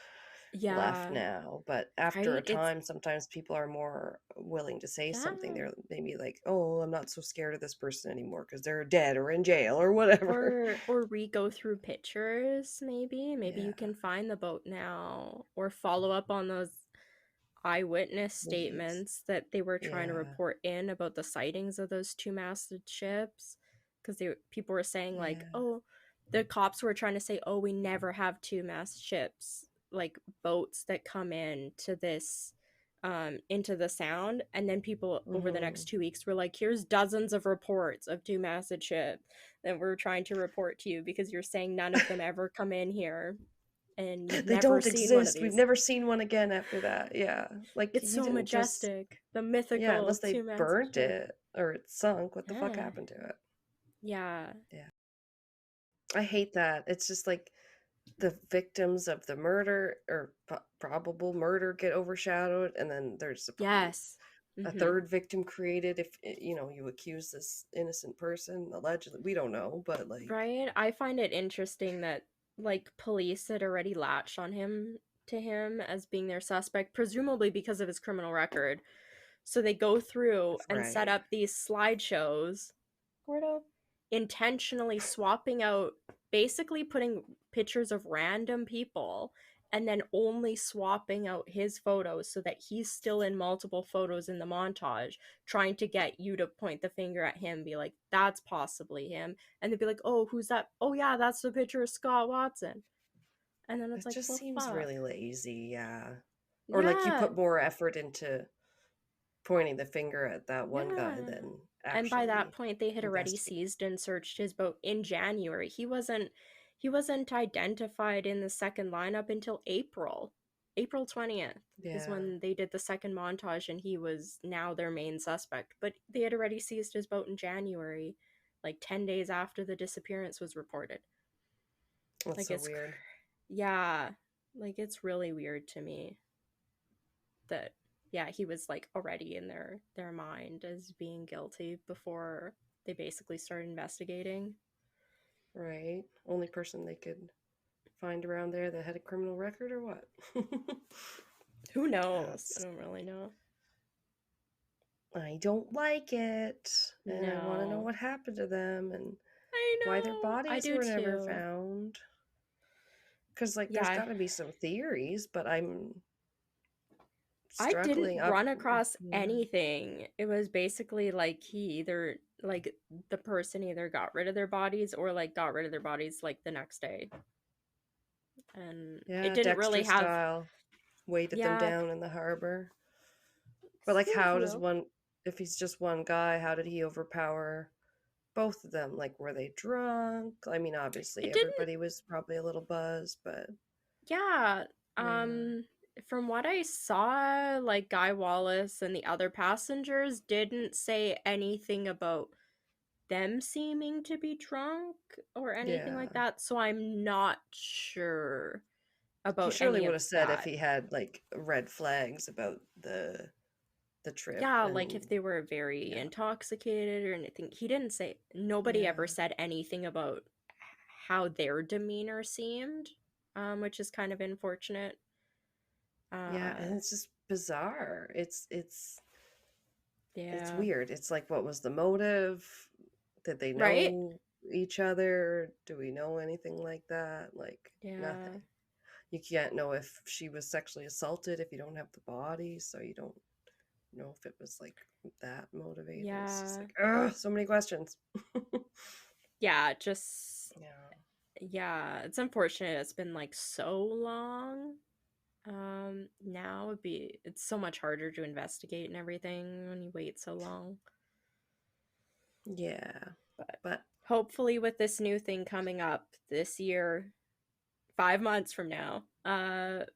left yeah, now, but after a right? It's time sometimes people are more willing to say yeah. something. They're maybe like, oh, I'm not so scared of this person anymore because they're dead or in jail or whatever. Or re-go through pictures, maybe Yeah, you can find the boat now, or follow up on those eyewitness leads. statements that they were trying to Yeah. report in about the sightings of those two masted ships. because people were saying like, oh, the cops were trying to say, oh, we never have two mast ships, like boats that come in to this into the sound. And then people over the next 2 weeks were like, here's dozens of reports of two-masted ship that we're trying to report to you because you're saying none of them ever come in here, and you've They never don't seen one of exist. We've these. never seen one again after that. Yeah, like It's he so didn't just majestic, the mythical unless they two-masted burnt ship. it or it sunk. What the fuck Yeah. happened to it? Yeah. I hate that. It's just like the victims of the murder or probable murder get overshadowed, and then there's Yes. a third victim created if you accuse this innocent person allegedly. We don't know, but like, Right? I find it interesting that like police had already latched on him as being their suspect, presumably because of his criminal record. So they go through and set right. up these slideshows, Gordo, intentionally swapping out, basically putting pictures of random people and then only swapping out his photos so that he's still in multiple photos in the montage, trying to get you to point the finger at him, be like, that's possibly him. And they'd be like, oh, who's that? Oh, yeah, that's the picture of Scott Watson. And then it's It like, just well, seems fuck. really lazy, yeah. Or like you Yeah, put more effort into pointing the finger at that one guy yeah. than And by that actually point they had already investigate. seized and searched his boat in January. He wasn't identified in the second lineup until April 20th is Yeah. when they did the second montage, and he was now their main suspect, but they had already seized his boat in January, like 10 days after the disappearance was reported. That's Like so weird. yeah, like it's really weird to me that yeah, he was like already in their mind as being guilty before they basically started investigating. Right. Only person they could find around there that had a criminal record or what? Who knows? I Yes. don't really know. I don't like it, and I want to know No. what happened to them and I why their know. I bodies do were never too. found. Because like there's Yeah, got to be some theories, but I'm I didn't struggling up. run across Yeah. anything. It was basically like he either like the person either got rid of their bodies or like got rid of their bodies like the next day. And it Yeah, didn't Dexter really have style, weighted them yeah, down in the harbor. But like, thank how does you. one, if he's just one guy, how did he overpower both of them? Like, were they drunk? I mean, obviously It didn't everybody was probably a little buzzed, but yeah, yeah, from what I saw, like Guy Wallace and the other passengers didn't say anything about them seeming to be drunk or anything yeah. like that, so I'm not sure He about surely any would of have said if that. he had like red flags about the trip Yeah, like if and they were very yeah, intoxicated or anything. He didn't say, nobody ever yeah, said anything about how their demeanor seemed, which is kind of unfortunate. yeah. Uh, And it's just bizarre. It's yeah. weird. It's like, what was the motive? Did they Right? know each other? Do we know anything like that? Like, Yeah. nothing. You can't know if she was sexually assaulted if you don't have the body, so you don't know if it was like that motivated. It's just Yeah. like, ugh, so many questions. Yeah, just Yeah. yeah, it's unfortunate it's been like so long. Now it's so much harder to investigate and everything when you wait so long. Yeah. But But hopefully with this new thing coming up this year, 5 months from now,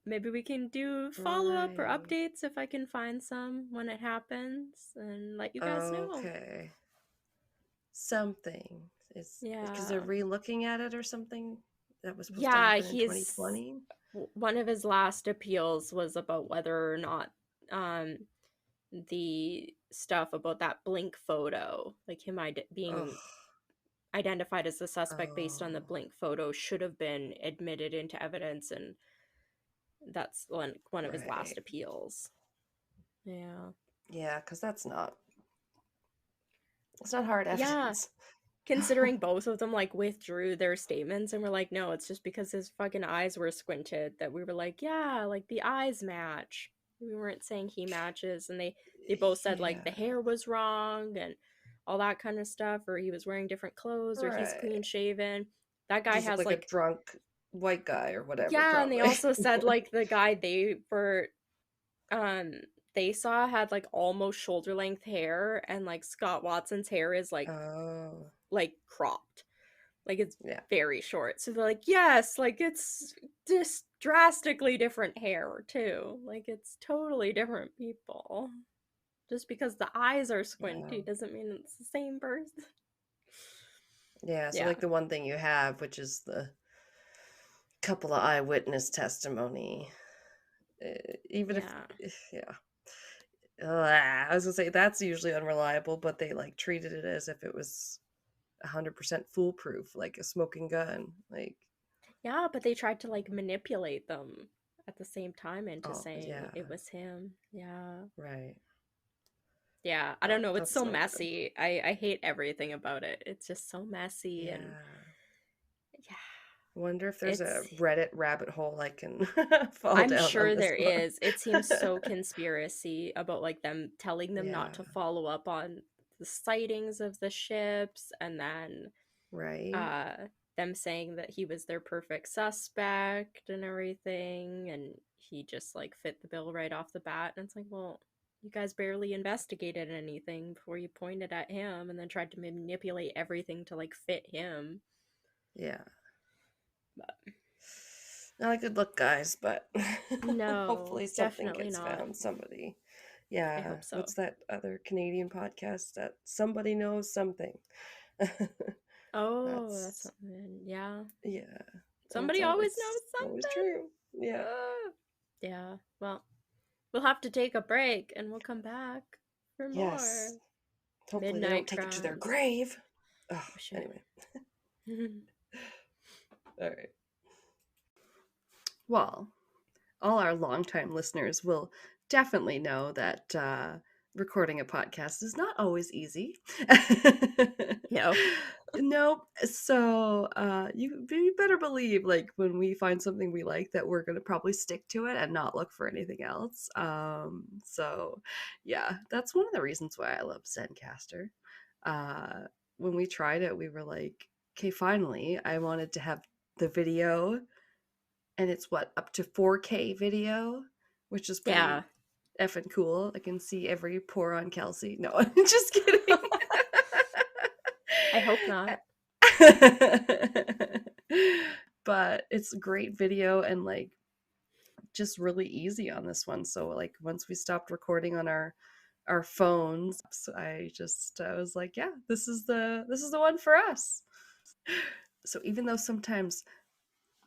maybe we can do follow-up or right. updates if I can find some when it happens and let you guys know. Okay. Something. Is because they're Yeah. re-looking at it or something that was supposed to Yeah, happen in he's 2020. one of his last appeals was about whether or not um the stuff about that blink photo, like him Oh, being identified as the suspect based on the oh, blink photo, should have been admitted into evidence, and that's one of his last right. appeals. Yeah. Yeah, because it's not hard Yeah, evidence. considering both of them like withdrew their statements and were like, no, it's just because his fucking eyes were squinted that we were like, yeah, like the eyes match. We weren't saying he matches, and they both said like Yeah. the hair was wrong and all that kind of stuff, or he was wearing different clothes, or he's clean Right. shaven. That guy Just has like a like, drunk white guy or whatever, yeah, and they probably. also said like the guy um they saw had like almost shoulder length hair, and like Scott Watson's hair is Oh, like cropped. Like it's yeah. very short. So they're like, yes, like it's just drastically different hair too. Like it's totally different people. Just because the eyes are squinty Wow. doesn't mean it's the same person. Yeah, so Yeah. like the one thing you have, which is the couple of eyewitness testimony, even if, Yeah. yeah. I was gonna say that's usually unreliable, but they like treated it as if it was 100% foolproof, like a smoking gun. Like, Yeah, but they tried to like manipulate them at the same time into oh saying yeah, it was him. Yeah. right. Yeah. I Oh, don't know. It's that's so no good. messy. I hate everything about it. It's just so messy, and Yeah. yeah. Wonder if there's a It's Reddit rabbit hole I can fall I'm down on sure this there one. is. It seems so conspiracy about like them telling them not Yeah, to follow up on the sightings of the ships, and then right. uh them saying that he was their perfect suspect and everything, and he just like fit the bill right off the bat. And it's like, well, you guys barely investigated anything before you pointed at him and then tried to manipulate everything to like fit him. Yeah. But Not a good look, guys, but no, hopefully something definitely gets not. found. Somebody. I Yeah. hope so. What's that other Canadian podcast that somebody knows something? Oh, that's That's, something. Yeah. yeah. That's Somebody all. always It's knows always something. true. Yeah. Yeah. Well, we'll have to take a break and we'll come back for more Yes. Hopefully they don't Midnight take it to their Crimes. grave. Oh, Oh, shit. anyway. All right. Well, all our longtime listeners will definitely know that recording a podcast is not always easy. No. Nope. So you better believe, like, when we find something we like, that we're gonna probably stick to it and not look for anything else. So yeah, that's one of the reasons why I love Zencaster. When we tried it, we were like, okay, finally, I wanted to have the video, and it's what, up to 4K video, which is Yeah. pretty effing cool. I can see every pore on Kelsey. No, I'm just kidding. I hope not. But it's great video and like just really easy on this one. So like once we stopped recording on our phones, I was like, yeah, this is the one for us. So even though sometimes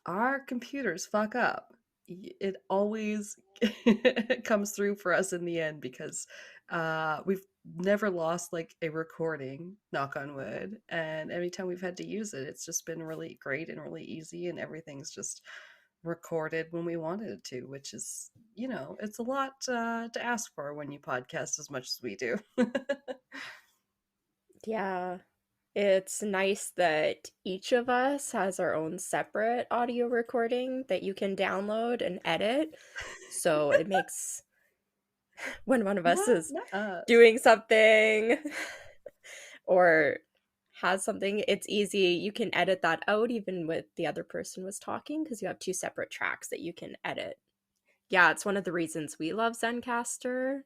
our computers fuck up, it always comes through for us in the end, because we've never lost like a recording, knock on wood, and anytime we've had to use it, it's just been really great and really easy, and everything's just recorded when we wanted it to, which is, it's a lot to ask for when you podcast as much as we do. Yeah. It's nice that each of us has our own separate audio recording that you can download and edit. So it makes when one of us is Not us. doing something or has something, it's easy. You can edit that out even with the other person was talking because you have two separate tracks that you can edit. Yeah, it's one of the reasons we love Zencaster.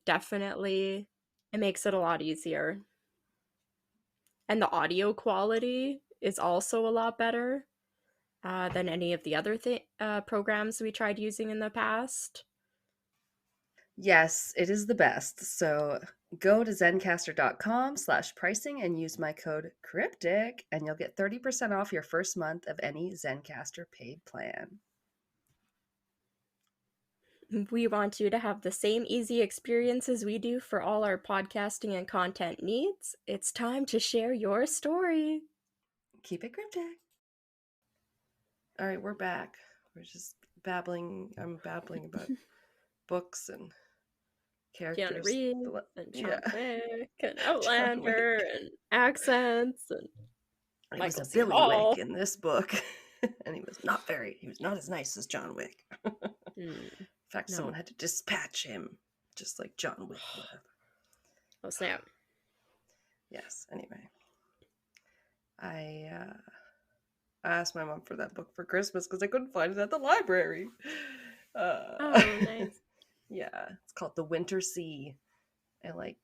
Definitely, it makes it a lot easier. And the audio quality is also a lot better than any of the other programs we tried using in the past. Yes, it is the best. So go to zencaster.com/pricing and use my code cryptic, and you'll get 30% off your first month of any Zencaster paid plan. We want you to have the same easy experience as we do for all our podcasting and content needs. It's time to share your story. Keep it cryptic. All right, we're back. We're just babbling. I'm babbling about books and Keanu characters. Reeves and John Yeah. Wick and John Outlander Wick. and accents and He was Michael a C. Billy Wick Hall. in this book. And he was not as nice as John Wick. In fact, someone No. had to dispatch him, just like John Wick would have. Oh, snap. yes. Anyway, I asked my mom for that book for Christmas because I couldn't find it at the library. Oh, nice. Yeah, it's called The Winter Sea. I like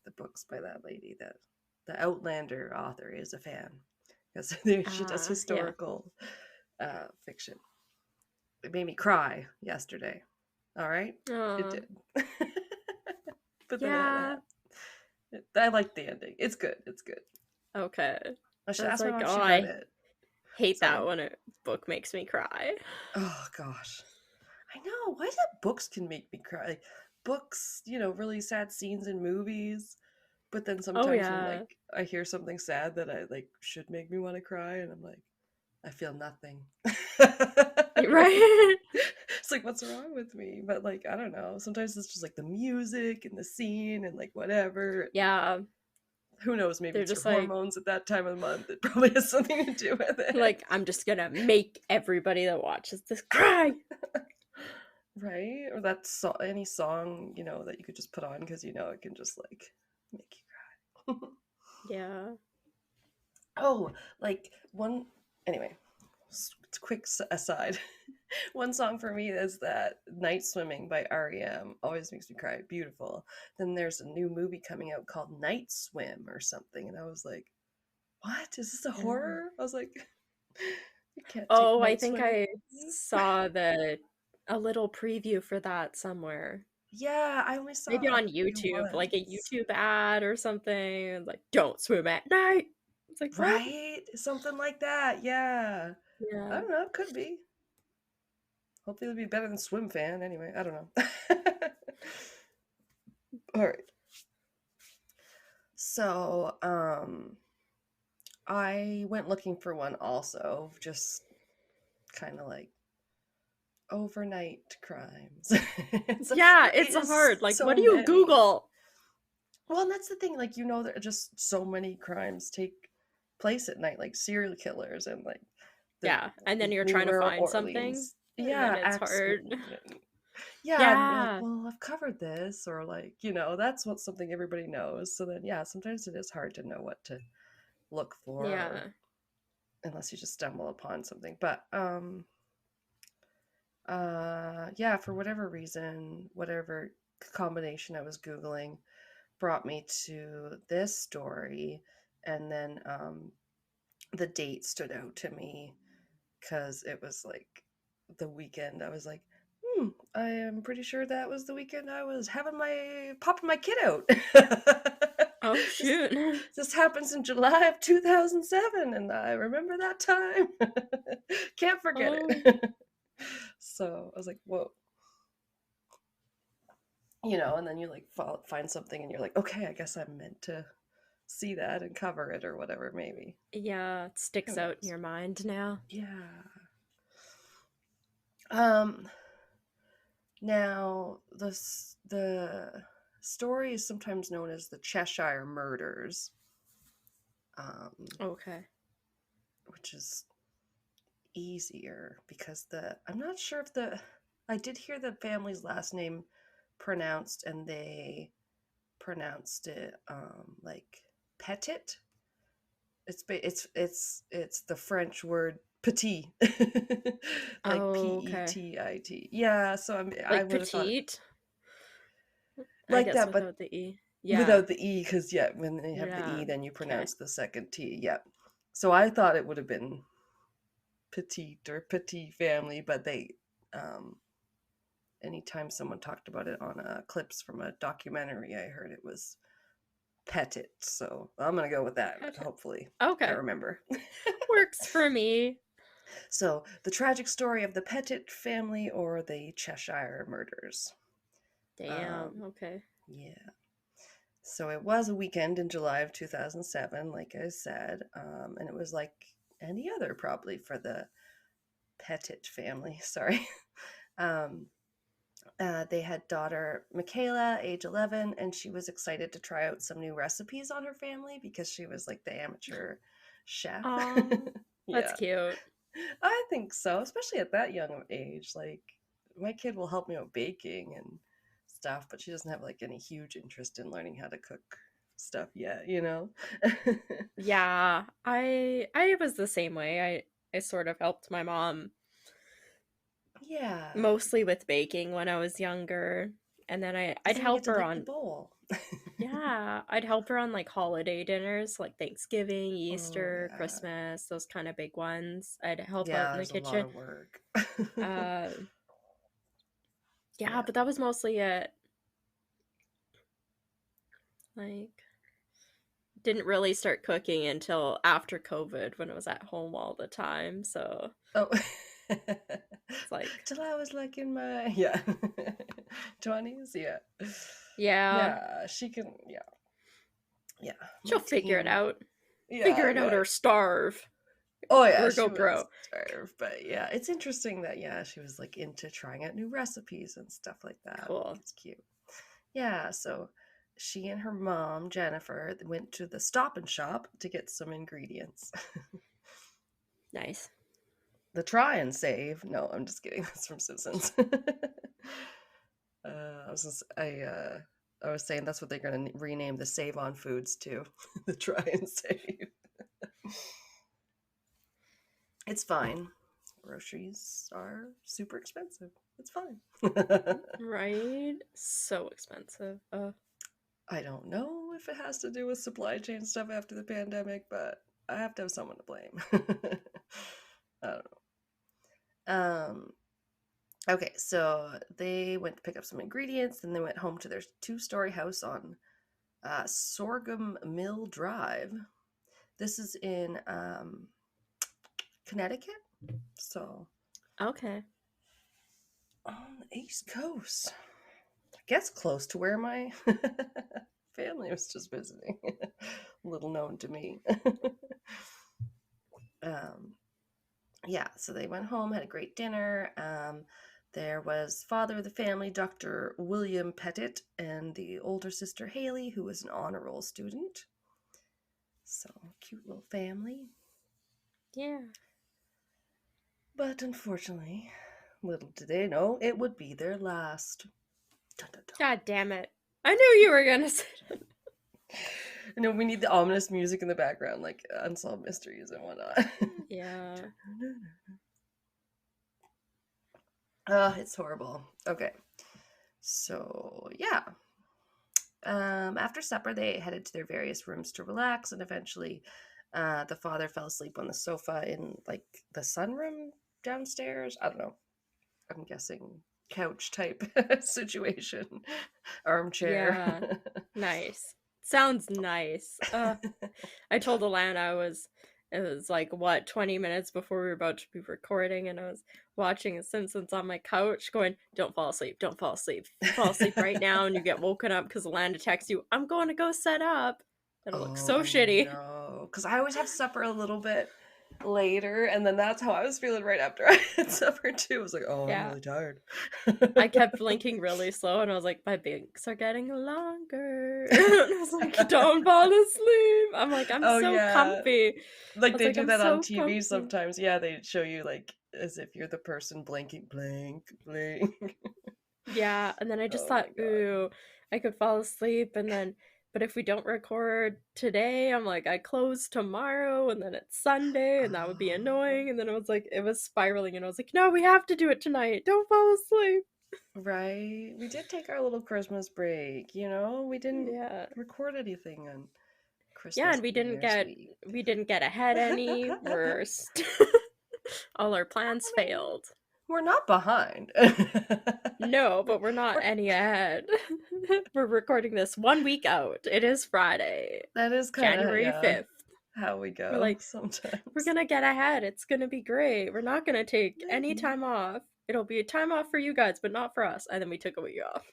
the books by that lady. That the Outlander author is a fan because she does Yeah. historical fiction. It made me cry yesterday. All right, it did. But Yeah. then I like the ending. It's good. It's good. Okay. I should That's ask my like, mom if oh, she read I it. hate Sorry. that when a book makes me cry. Oh gosh, I know. Why is it books can make me cry? Like, books, really sad scenes in movies. But then Oh, sometimes when yeah. like I hear something sad that I like should make me want to cry, and I'm like, I feel nothing. Right? It's like, what's wrong with me? But like, I don't know. Sometimes it's just like the music and the scene and like whatever. Yeah. Who knows? Maybe They're it's your just like, hormones at that time of the month. It probably has something to do with it. I'm just gonna make everybody that watches this cry. Right? Or any song, that you could just put on because it can just like make you cry. Yeah. Oh, like one. Anyway, quick aside. One song for me is that Night Swimming by REM. Always makes me cry. Beautiful. Then there's a new movie coming out called Night Swim or something. And I was like, what? Is this a horror? I was like, you can't take Oh, I night think swimming. I saw a little preview for that somewhere. Yeah, I only saw Maybe a on preview YouTube, like a once. YouTube ad or something. Like, don't swim at night. It's like, what? Right? Something like that. Yeah. I Yeah. don't know. Could be. Hopefully it'll be better than Swim Fan. Anyway, I don't know. All right. So, I went looking for one also, just kind of like overnight crimes. Yeah, There it's is hard. Like, what so do you many. Google? Well, and that's the thing. Like, there are just so many crimes take place at night, like serial killers and like the Yeah, and then you're trying to Beware of find something, Orleans. and then Yeah, it's hard. accident. Yeah, and you're like, Yeah. well, I've covered this, or like, that's what something everybody knows. So then, yeah, sometimes it is hard to know what to look for, or Yeah. unless you just stumble upon something. But yeah, for whatever reason, whatever combination I was Googling brought me to this story, and then the date stood out to me because it was like the weekend. I was like, I am pretty sure that was the weekend I was popping my kid out. Oh, this, shoot. this happens in July of 2007, and I remember that time. Can't forget Oh. it. So I was like, whoa. And then you like find something and you're like, okay, I guess I'm meant to see that and cover it or whatever, maybe. Yeah, it sticks Who out in knows? your mind now. Yeah. Now the story is sometimes known as the Cheshire Murders, Okay. which is easier because I'm not sure if I did hear the family's last name pronounced, and they pronounced it like Petit. It's the French word petit, like Oh, okay. Petit. Yeah, so I Like would have thought it petite, I like guess that, but without the E. Yeah. without the e, because yeah, when they have the Yeah. e, then you Okay. pronounce the second t. Yeah, so I thought it would have been petite or petit family, but they anytime someone talked about it on clips from a documentary, I heard it was Petit, so I'm gonna go with that. Hopefully I Okay. remember. Works for me. So the tragic story of the Petit family or the Cheshire Murders. Damn. Okay. Yeah. So it was a weekend in July of 2007, like I said, and it was like any other probably for the Petit family. Sorry. They had daughter Michaela, age 11, and she was excited to try out some new recipes on her family because she was like the amateur chef. Oh, that's Yeah, cute. I think so, especially at that young of age. Like, my kid will help me out baking and stuff, but she doesn't have like any huge interest in learning how to cook stuff yet, you know? Yeah, I was the same way. I sort of helped my mom Yeah. mostly with baking when I was younger, and then I'd Then you get help to her lick the on, bowl. yeah, I'd help her on like holiday dinners, like Thanksgiving, Oh, Easter, yeah. Christmas, those kind of big ones. I'd help out Yeah, in the there's a lot kitchen. of work. Uh, yeah, Yeah. but that was mostly it. Like, didn't really start cooking until after COVID when I was at home all the time. So Oh. it's like, Till I was like in my, yeah, 20s, yeah. yeah, Yeah, she can, yeah. Yeah, she'll my figure it teen. out. Figure Yeah, it out yeah. or starve Oh yeah, or she go was broke. starved, but yeah, it's interesting that yeah, she was like into trying out new recipes and stuff like that. Cool. It's cute. Yeah, so she and her mom, Jennifer, went to the Stop and Shop to get some ingredients. Nice. The Try and Save. No, I'm just kidding. That's from Simpsons. I was saying that's what they're going to rename the Save on Foods to. The Try and Save. It's fine. Groceries are super expensive. It's fine. Right? So expensive. I don't know if it has to do with supply chain stuff after the pandemic, but I have to have someone to blame. I don't know. Okay, so they went to pick up some ingredients, and they went home to their two-story house on Sorghum Mill Drive. This is in Connecticut, so Okay. on the East Coast. I guess close to where my family was just visiting. Little known to me. Yeah, so they went home, had a great dinner. There was father of the family, Dr. William Petit, and the older sister Haley, who was an honor roll student. So cute little family. Yeah. But unfortunately, little did they know it would be their last. Dun, dun, dun. God damn it. I knew you were gonna say that. No, we need the ominous music in the background, like Unsolved Mysteries and whatnot. Yeah. It's horrible. Okay. So, yeah. After supper, they headed to their various rooms to relax, and eventually, the father fell asleep on the sofa in like the sunroom downstairs. I don't know. I'm guessing couch type situation, Yeah. armchair. Nice. Sounds nice. I told Alanna it was like what 20 minutes before we were about to be recording, and I was watching The Simpsons on my couch going, don't fall asleep, don't fall asleep. If you fall asleep right now and you get woken up because Alanna texts you, I'm going to go set up. It'll look Oh, so I shitty. know. Because I always have supper a little bit later, and then that's how I was feeling right after I had supper too. I was like, oh, I'm Yeah. really tired. I kept blinking really slow, and I was like, my blinks are getting longer. And I was like, don't fall asleep. I'm like, I'm Oh so yeah. comfy. I Like was they like, do I'm that on so TV comfy. sometimes. Yeah, they show you like as if you're the person blinking, blink, blink. Yeah, and then I just Oh my thought, god. ooh, I could fall asleep, and then, but if we don't record today, I'm like, I close tomorrow, and then it's Sunday, and that would be Oh, annoying. And then I was like, it was spiraling, and I was like, no, we have to do it tonight. Don't fall asleep. right. We did take our little Christmas break, you know? We didn't Yeah. record anything on Yeah, Christmas, and New Year's week. we didn't get ahead any. All our plans I mean, failed. we're not behind. No, we're, but we're not we're, any ahead. We're recording this 1 week out. It is Friday, that is kind of, January yeah, 5th. how we We're go like, we're sometimes. gonna get ahead. It's gonna be great. We're not gonna take any Maybe. time off. It'll be a time off for you guys, but not for us. And then we took a week off.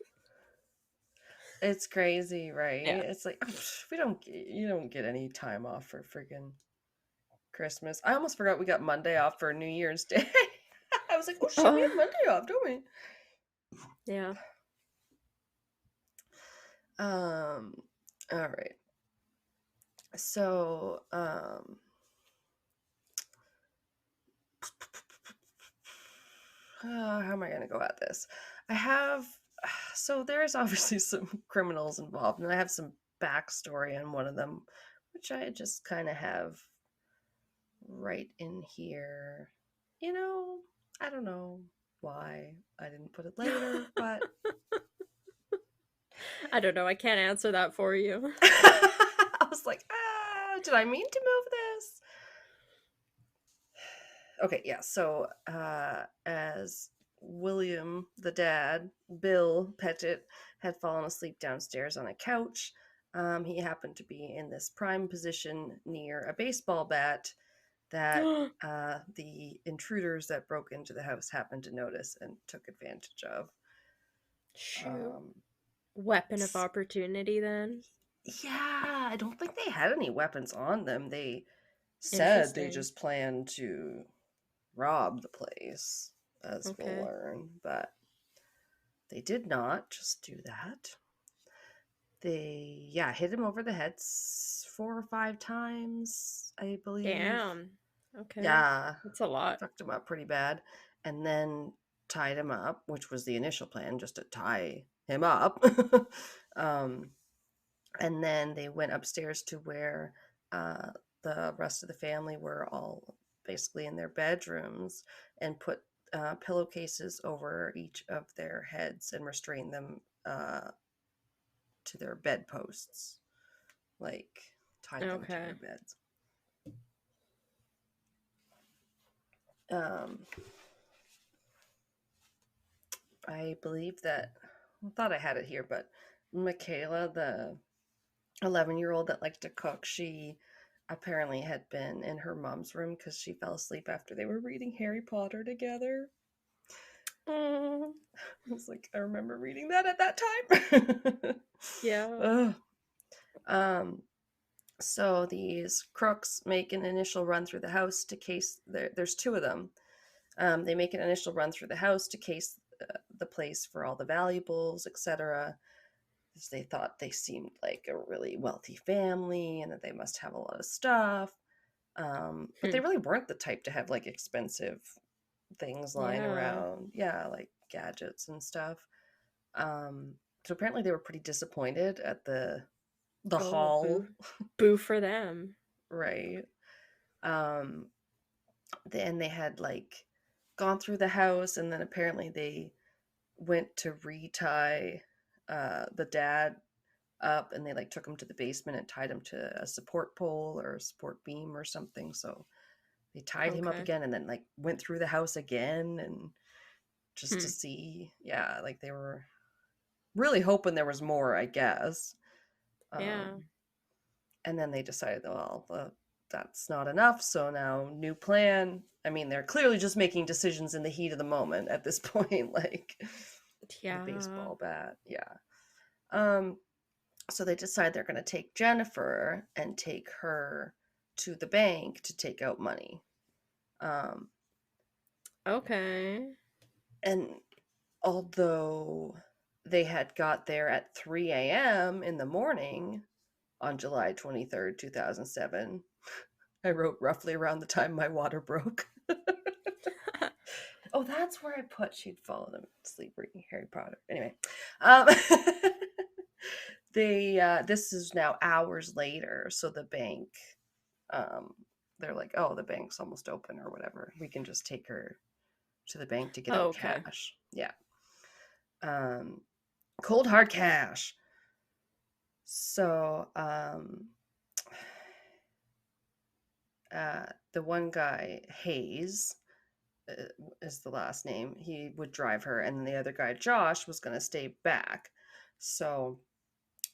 It's crazy, right? Yeah. It's like you don't get any time off for freaking Christmas. I almost forgot we got Monday off for New Year's Day. I was like, oh shit, we Oh, have Monday off, don't we? yeah. All right. So, how am I gonna go at this? I have so there's obviously some criminals involved, and I have some backstory on one of them, which I just kind of have right in here. I don't know why I didn't put it later, but I don't know. I can't answer that for you. I was like, did I mean to move this? Okay, yeah. So, as William, the dad, Bill Petit, had fallen asleep downstairs on a couch, he happened to be in this prime position near a baseball bat that the intruders that broke into the house happened to notice and took advantage of. Shoot. Weapon of opportunity, then? Yeah, I don't think they had any weapons on them. They said they Interesting. just planned to rob the place, as we'll Okay. learn, but they did not just do that. They, hit him over the head 4 or 5 times, I believe. Damn. Okay. Yeah, That's a lot. fucked him up pretty bad, and then tied him up, which was the initial plan, just to tie him up. And then they went upstairs to where the rest of the family were all basically in their bedrooms and put pillowcases over each of their heads and restrained them to their bedposts, like tied them to their beds. I believe that, I thought I had it here, but Michaela, the 11-year-old that liked to cook, she apparently had been in her mom's room because she fell asleep after they were reading Harry Potter together. I was like, I remember reading that at that time. Yeah. So these crooks make an initial run through the house to case, there's 2 of them. They make an initial run through the house to case the place for all the valuables, etc. They thought they seemed like a really wealthy family and that they must have a lot of stuff. But they really weren't the type to have like expensive things lying around. Yeah, like gadgets and stuff. So apparently they were pretty disappointed at the haul. Boo for them. Right. Then they had like gone through the house, and then apparently they went to retie the dad up, and they like took him to the basement and tied him to a support pole or a support beam or something. So they tied him up again, and then like went through the house again, and just to see, like they were really hoping there was more, I guess. And then they decided, well, that's not enough, so now new plan. I mean, they're clearly just making decisions in the heat of the moment at this point, like the baseball bat. So they decide they're going to take Jennifer and take her to the bank to take out money. And although they had got there at 3 a.m. in the morning on July 23rd, 2007, I wrote roughly around the time my water broke. Oh, that's where I put she'd fallen asleep reading Harry Potter. Anyway, this is now hours later, so the bank, they're like, oh, the bank's almost open or whatever. We can just take her to the bank to get out cash. Yeah. Cold hard cash. So, the one guy, Hayes, is the last name. He would drive her, and then the other guy, Josh, was going to stay back. So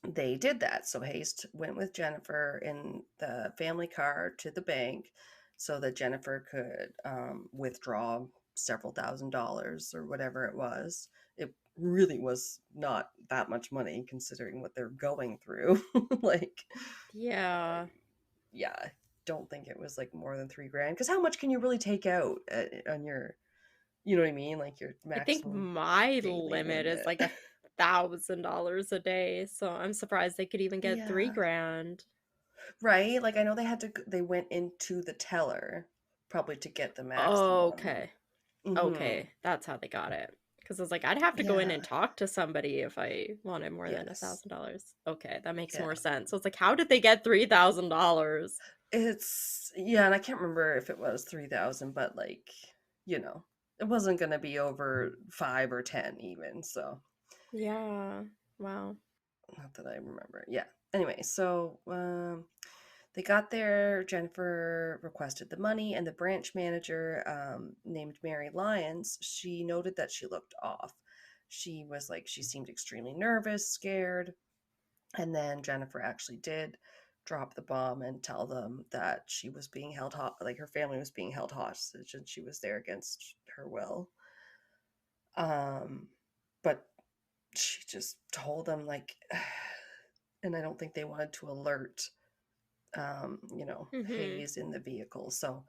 they did that. So Hayes went with Jennifer in the family car to the bank so that Jennifer could withdraw several $1,000s or whatever it was. It really was not that much money considering what they're going through. Like, yeah, I don't think it was like more than $3,000, because how much can you really take out on your, you know what I mean, like your maximum? I think my limit is like $1,000 a day, so I'm surprised they could even get $3,000. Right, like I know they went into the teller probably to get the maximum. Okay, that's how they got it. Because I was like, I'd have to go in Yeah. and talk to somebody if I wanted more than Yes. $1,000. Okay, that makes Yeah. more sense. So it's like, how did they get $3,000? And I can't remember if it was 3,000, but like, you know, it wasn't going to be over 5 or 10 even. So Yeah. Wow. not that I remember. Yeah. Anyway, so they got there. Jennifer requested the money, and the branch manager, named Mary Lyons, she noted that she looked off. She was like, she seemed extremely nervous, scared. And then Jennifer actually did drop the bomb and tell them that she was being held like her family was being held hostage and she was there against her will. But she just told them like, and I don't think they wanted to alert, Mm-hmm. Hayes in the vehicle. So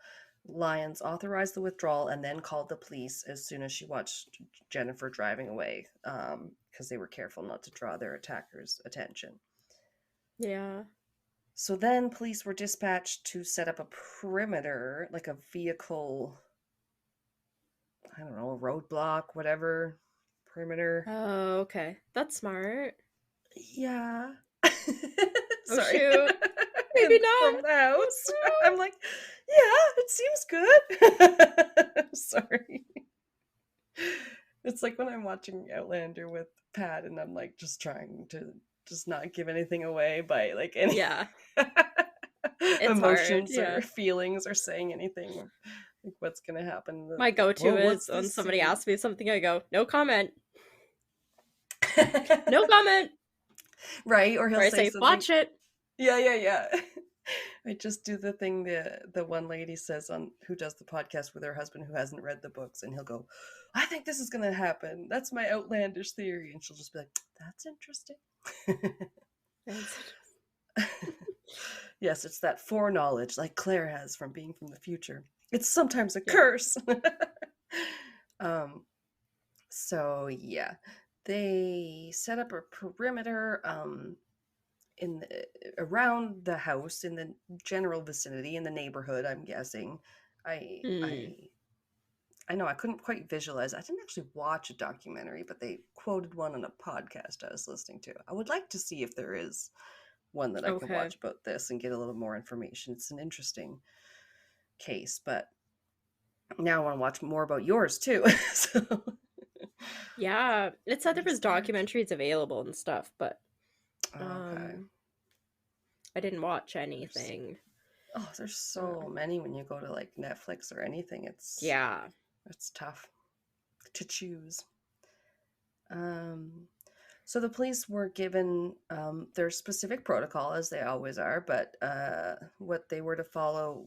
Lyons authorized the withdrawal and then called the police as soon as she watched Jennifer driving away, because they were careful not to draw their attackers' attention. Yeah. So then police were dispatched to set up a perimeter, like a vehicle, I don't know, a roadblock, whatever, perimeter. Oh, okay. That's smart. Yeah. Oh, Sorry. shoot. Maybe not. From the house. I'm like, yeah, it seems good. Sorry. It's like when I'm watching Outlander with Pat and I'm like just trying to just not give anything away by like any Yeah. It's hard. emotions Yeah. or feelings or saying anything like what's gonna happen. My Like, go-to whoa, is what's when this somebody scene? asks me something, I go, no comment. No comment. Right? Or he'll Or I say say, something. watch it. Yeah. I just do the thing the one lady says on who does the podcast with her husband who hasn't read the books, and he'll go, I think this is gonna happen. That's my outlandish theory. And she'll just be like, that's interesting. Yes, it's that foreknowledge like Claire has from being from the future. It's sometimes a Yeah. curse. So yeah, they set up a perimeter around the house in the general vicinity in the neighborhood. I'm guessing. I Hmm. I I know I couldn't quite visualize. I didn't actually watch a documentary, but they quoted one on a podcast I was listening to. I would like to see if there is one that I can Okay. watch about this and get a little more information. It's an interesting case, but now I want to watch more about yours too. So Yeah. It said there pretty was smart. documentaries available and stuff, but Okay. I didn't watch There's, anything. there's so Um, many when you go to like Netflix or anything. yeah. It's tough to choose. Um, so the police were given their specific protocol, as they always are, but what they were to follow,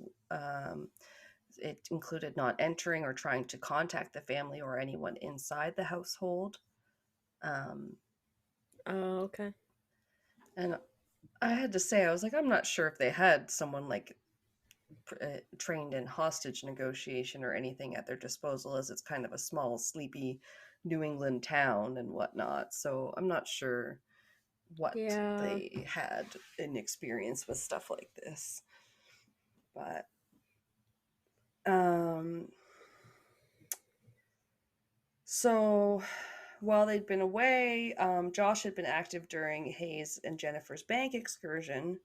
it included not entering or trying to contact the family or anyone inside the household. Um, Oh, okay. and I had to say, I was like, I'm not sure if they had someone like trained in hostage negotiation or anything at their disposal, as it's kind of a small, sleepy New England town and whatnot. So I'm not sure what Yeah. they had in experience with stuff like this. But so while they'd been away, Josh had been active during Hayes and Jennifer's bank excursion.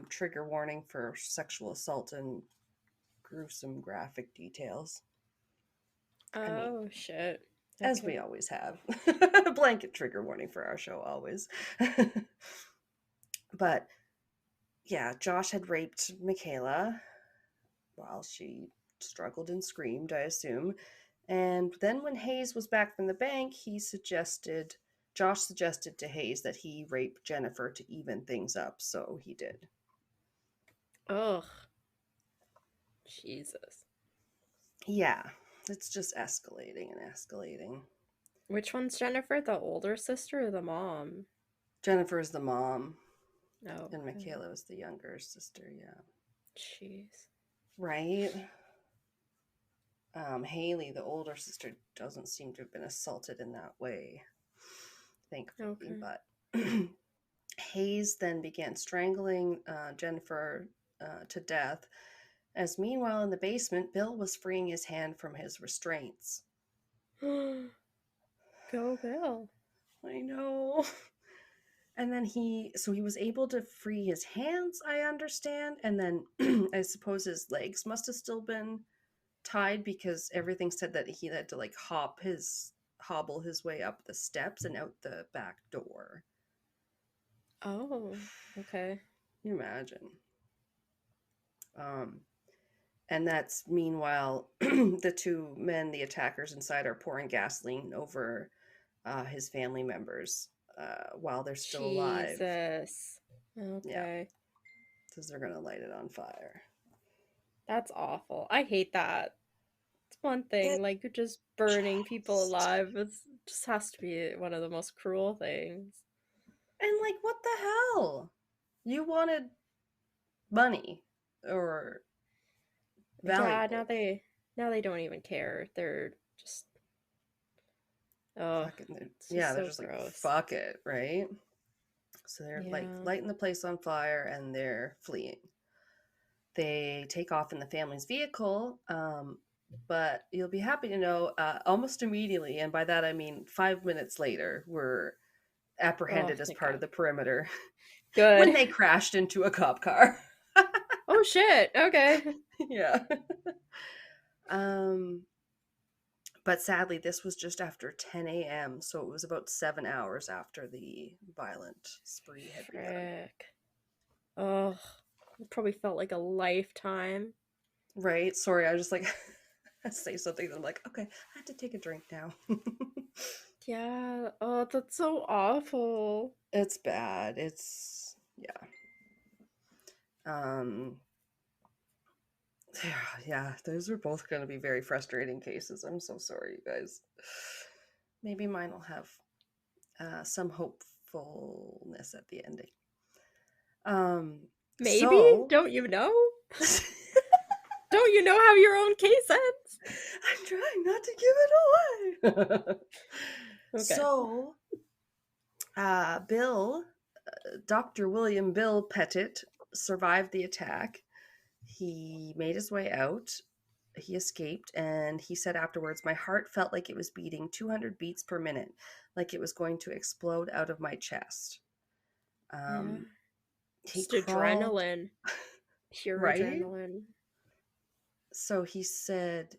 Trigger warning for sexual assault and gruesome graphic details. I mean, Oh, shit. as we Okay. always have. Blanket trigger warning for our show, always. But yeah, Josh had raped Michaela while she struggled and screamed, I assume. And then when Hayes was back from the bank, Josh suggested to Hayes that he rape Jennifer to even things up, so he did. Ugh. Jesus. Yeah, it's just escalating and escalating. Which one's Jennifer? The older sister or the mom? Jennifer's the mom, Oh, and okay. Michaela was the younger sister, yeah. Jeez. Right? Haley, the older sister, doesn't seem to have been assaulted in that way, thankfully. Okay. But Hayes then began strangling Jennifer to death, as meanwhile in the basement, Bill was freeing his hand from his restraints. Go Bill. I know. And then he was able to free his hands, I understand. And then I suppose his legs must have still been tied because everything said that he had to like hobble his way up the steps and out the back door. Oh, okay. Can you imagine? And that's meanwhile the two men, the attackers inside, are pouring gasoline over his family members while they're still alive. Jesus. Okay. Yeah, because they're gonna light it on fire. That's awful. I hate that. It's one thing, like just burning people alive. It just has to be one of the most cruel things. And like, what the hell? You wanted money or valuable? Yeah, now they don't even care. They're just They're so just gross. like, fuck it, right? So they're like lighting the place on fire and they're fleeing. They take off in the family's vehicle, but you'll be happy to know almost immediately, and by that I mean 5 minutes later, were apprehended as part of the perimeter. Good. When they crashed into a cop car. Oh shit, okay. Yeah. But sadly, this was just after 10 a.m., so it was about 7 hours after the violent spree had begun. Oh, it probably felt like a lifetime. Right? Sorry, I was just like, say something, and I'm like, okay, I have to take a drink now. Yeah. Oh, that's so awful. It's bad. Yeah. Yeah, those are both going to be very frustrating cases. I'm so sorry, you guys. Maybe mine will have some hopefulness at the ending. Maybe? Don't you know? Don't you know how your own case ends? I'm trying not to give it away. Okay. So, Dr. William Bill Petit survived the attack. He made his way out. He escaped, and he said afterwards, "My heart felt like it was beating 200 beats per minute, like it was going to explode out of my chest." Just adrenaline. Pure right? Adrenaline. So he said,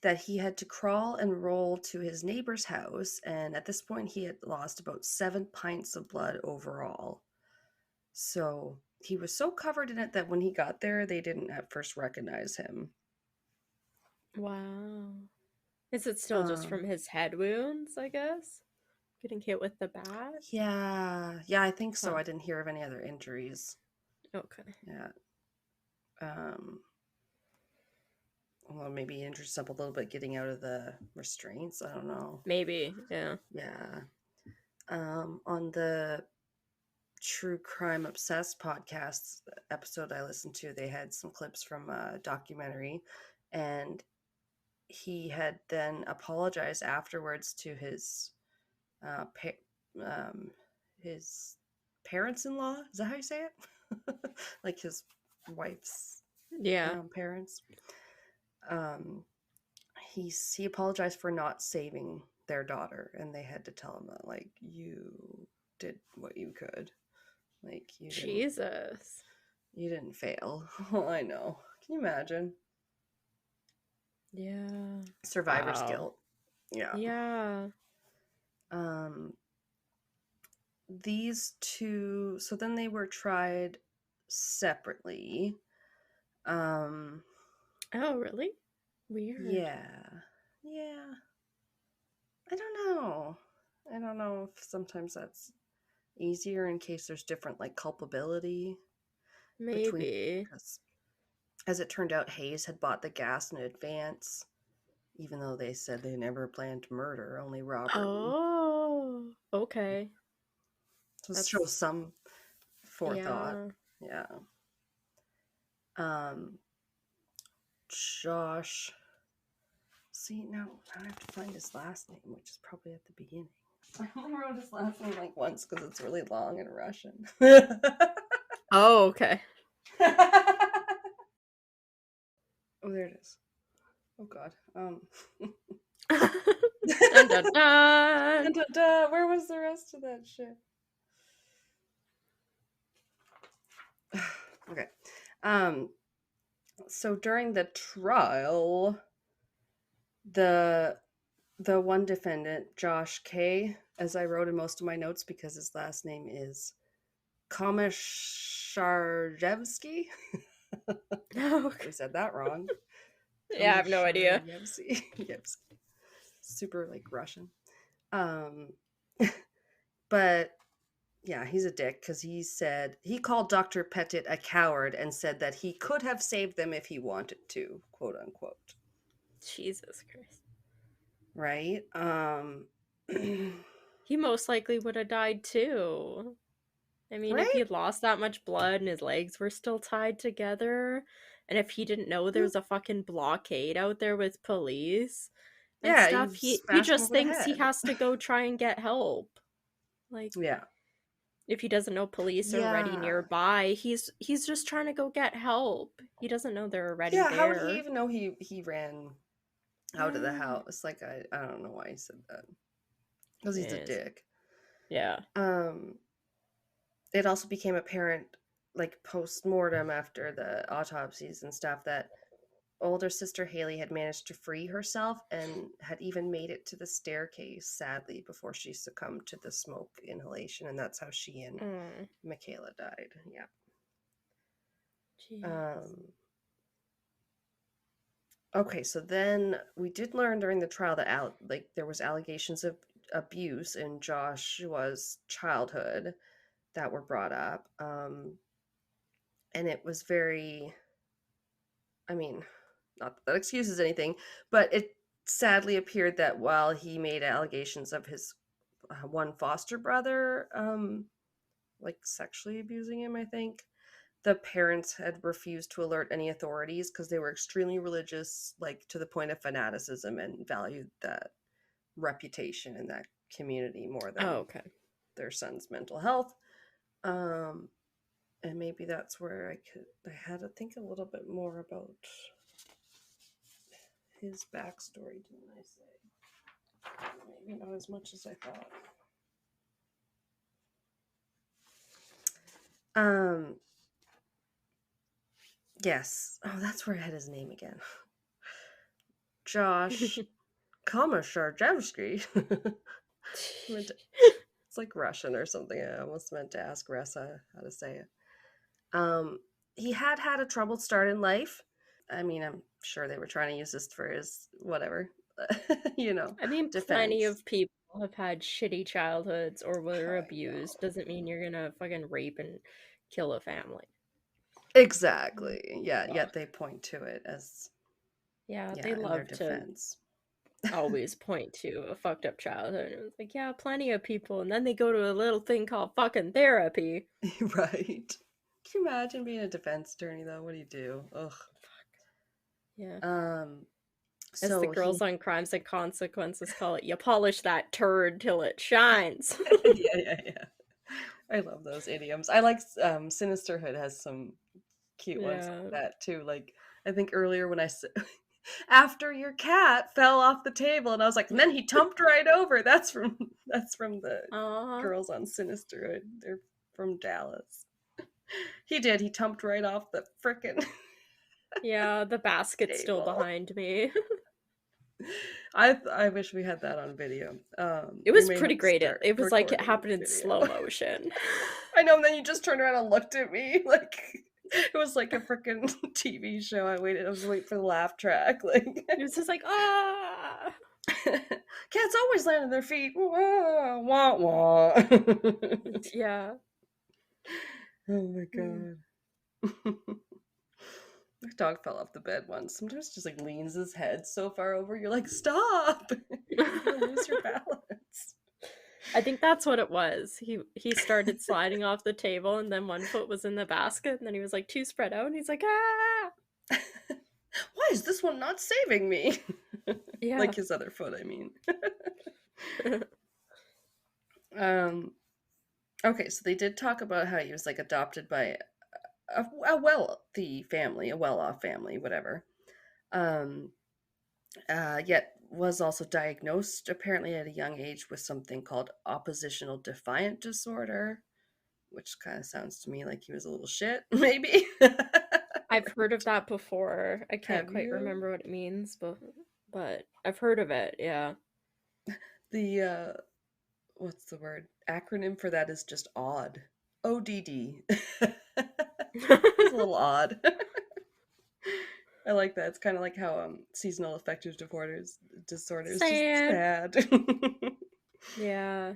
that he had to crawl and roll to his neighbor's house, and at this point he had lost about 7 pints of blood overall. So he was so covered in it that when he got there, they didn't at first recognize him. Wow. Is it still just from his head wounds, I guess? Getting hit with the bat? Yeah, I think so. I didn't hear of any other injuries. Okay. Yeah. Well, maybe injured up a little bit getting out of the restraints. I don't know. Maybe, yeah. Yeah. On the True Crime Obsessed podcast episode I listened to, they had some clips from a documentary, and he had then apologized afterwards to his parents-in-law. Is that how you say it? Like his wife's parents. He apologized for not saving their daughter, and they had to tell him that, like, you did what you could. Like, you didn't fail. I know. Can you imagine? Yeah. Survivor's guilt. Yeah. Yeah. These two, so then they were tried separately. Oh, really? Weird. Yeah. I don't know if sometimes that's easier in case there's different, like, culpability. Maybe. Because as it turned out, Hayes had bought the gas in advance, even though they said they never planned to murder, only robbery. Oh, okay. So it shows some forethought. Yeah. Josh. See, now I have to find his last name, which is probably at the beginning. I only wrote his last name like once because it's really long in Russian. Oh, okay. Oh, there it is. Oh God. Dun, dun, dun. Dun, dun, dun. Where was the rest of that shit? Okay. So during the trial, the one defendant, Josh K., as I wrote in most of my notes because his last name is Komisharjevsky. I said that wrong. Yeah, I have no idea. Yevsky. Super like Russian. But yeah, he's a dick because he called Dr. Petit a coward and said that he could have saved them if he wanted to, quote unquote. Jesus Christ. Right? He most likely would have died too. I mean, right? if he had lost that much blood and his legs were still tied together, and if he didn't know there was a fucking blockade out there with police and stuff, he smash him just over the thinks he head. has to go try and get help. Like, yeah. if he doesn't know police are already nearby, he's just trying to go get help. He doesn't know they're already there. How would he even know he ran out of the house? Like, I don't know why he said that. Because he's a dick. Yeah. It also became apparent, like, post-mortem after the autopsies and stuff, that older sister Haley had managed to free herself and had even made it to the staircase, sadly, before she succumbed to the smoke inhalation, and that's how she and Michaela died. Yeah. Okay, so then we did learn during the trial that there was allegations of abuse in Joshua's childhood that were brought up, and it was very, I mean, not that excuses anything, but it sadly appeared that while he made allegations of his one foster brother like sexually abusing him, I think the parents had refused to alert any authorities because they were extremely religious, like to the point of fanaticism, and valued that reputation in that community more than their son's mental health. And maybe that's where I had to think a little bit more about his backstory, didn't I say? Maybe not as much as I thought. Yes. Oh, that's where I had his name again. Josh Komisharjevsky. It's like Russian or something. I almost meant to ask Ressa how to say it. He had a troubled start in life. I mean, I'm sure they were trying to use this for his whatever, I mean, defense. Plenty of people have had shitty childhoods or were abused. Doesn't mean you're gonna fucking rape and kill a family. Exactly. Yeah. Yet they point to it as they love to always point to a fucked up childhood. It was like, yeah, plenty of people, and then they go to a little thing called fucking therapy. Right. Can you imagine being a defense attorney though? What do you do? Ugh. Fuck. Yeah. As the girls on Crimes and Consequences call it, you polish that turd till it shines. Yeah. I love those idioms. I like Sinisterhood has some cute ones like that too. Like, I think earlier when I said, after your cat fell off the table, and I was like, and then he tumped right over. That's from the girls on Sinisterhood. They're from Dallas. He tumped right off the frickin' yeah, the basket's still behind me. I wish we had that on video. It was pretty great. It was like it happened in slow motion. I know, and then you just turned around and looked at me like it was like a freaking TV show. I was waiting for the laugh track. Like it was just like, ah. Cats always land on their feet. Wah, wah, wah. Yeah. Oh my god. My dog fell off the bed once. Sometimes just like leans his head so far over. You're like, stop! You're gonna lose your balance. I think that's what it was. He started sliding off the table, and then one foot was in the basket, and then he was like too spread out, and he's like, ah! Why is this one not saving me? Yeah. Like his other foot, I mean. Okay, so they did talk about how he was like adopted by a wealthy family, a well-off family, whatever. Yet was also diagnosed apparently at a young age with something called oppositional defiant disorder, which kind of sounds to me like he was a little shit, maybe. I've heard of that before. I can't Have quite you? remember what it means, but I've heard of it. Yeah. The what's the word? Acronym for that is just odd. ODD. He's a little odd. I like that. It's kind of like how seasonal affective disorder is just Sad. sad. Yeah.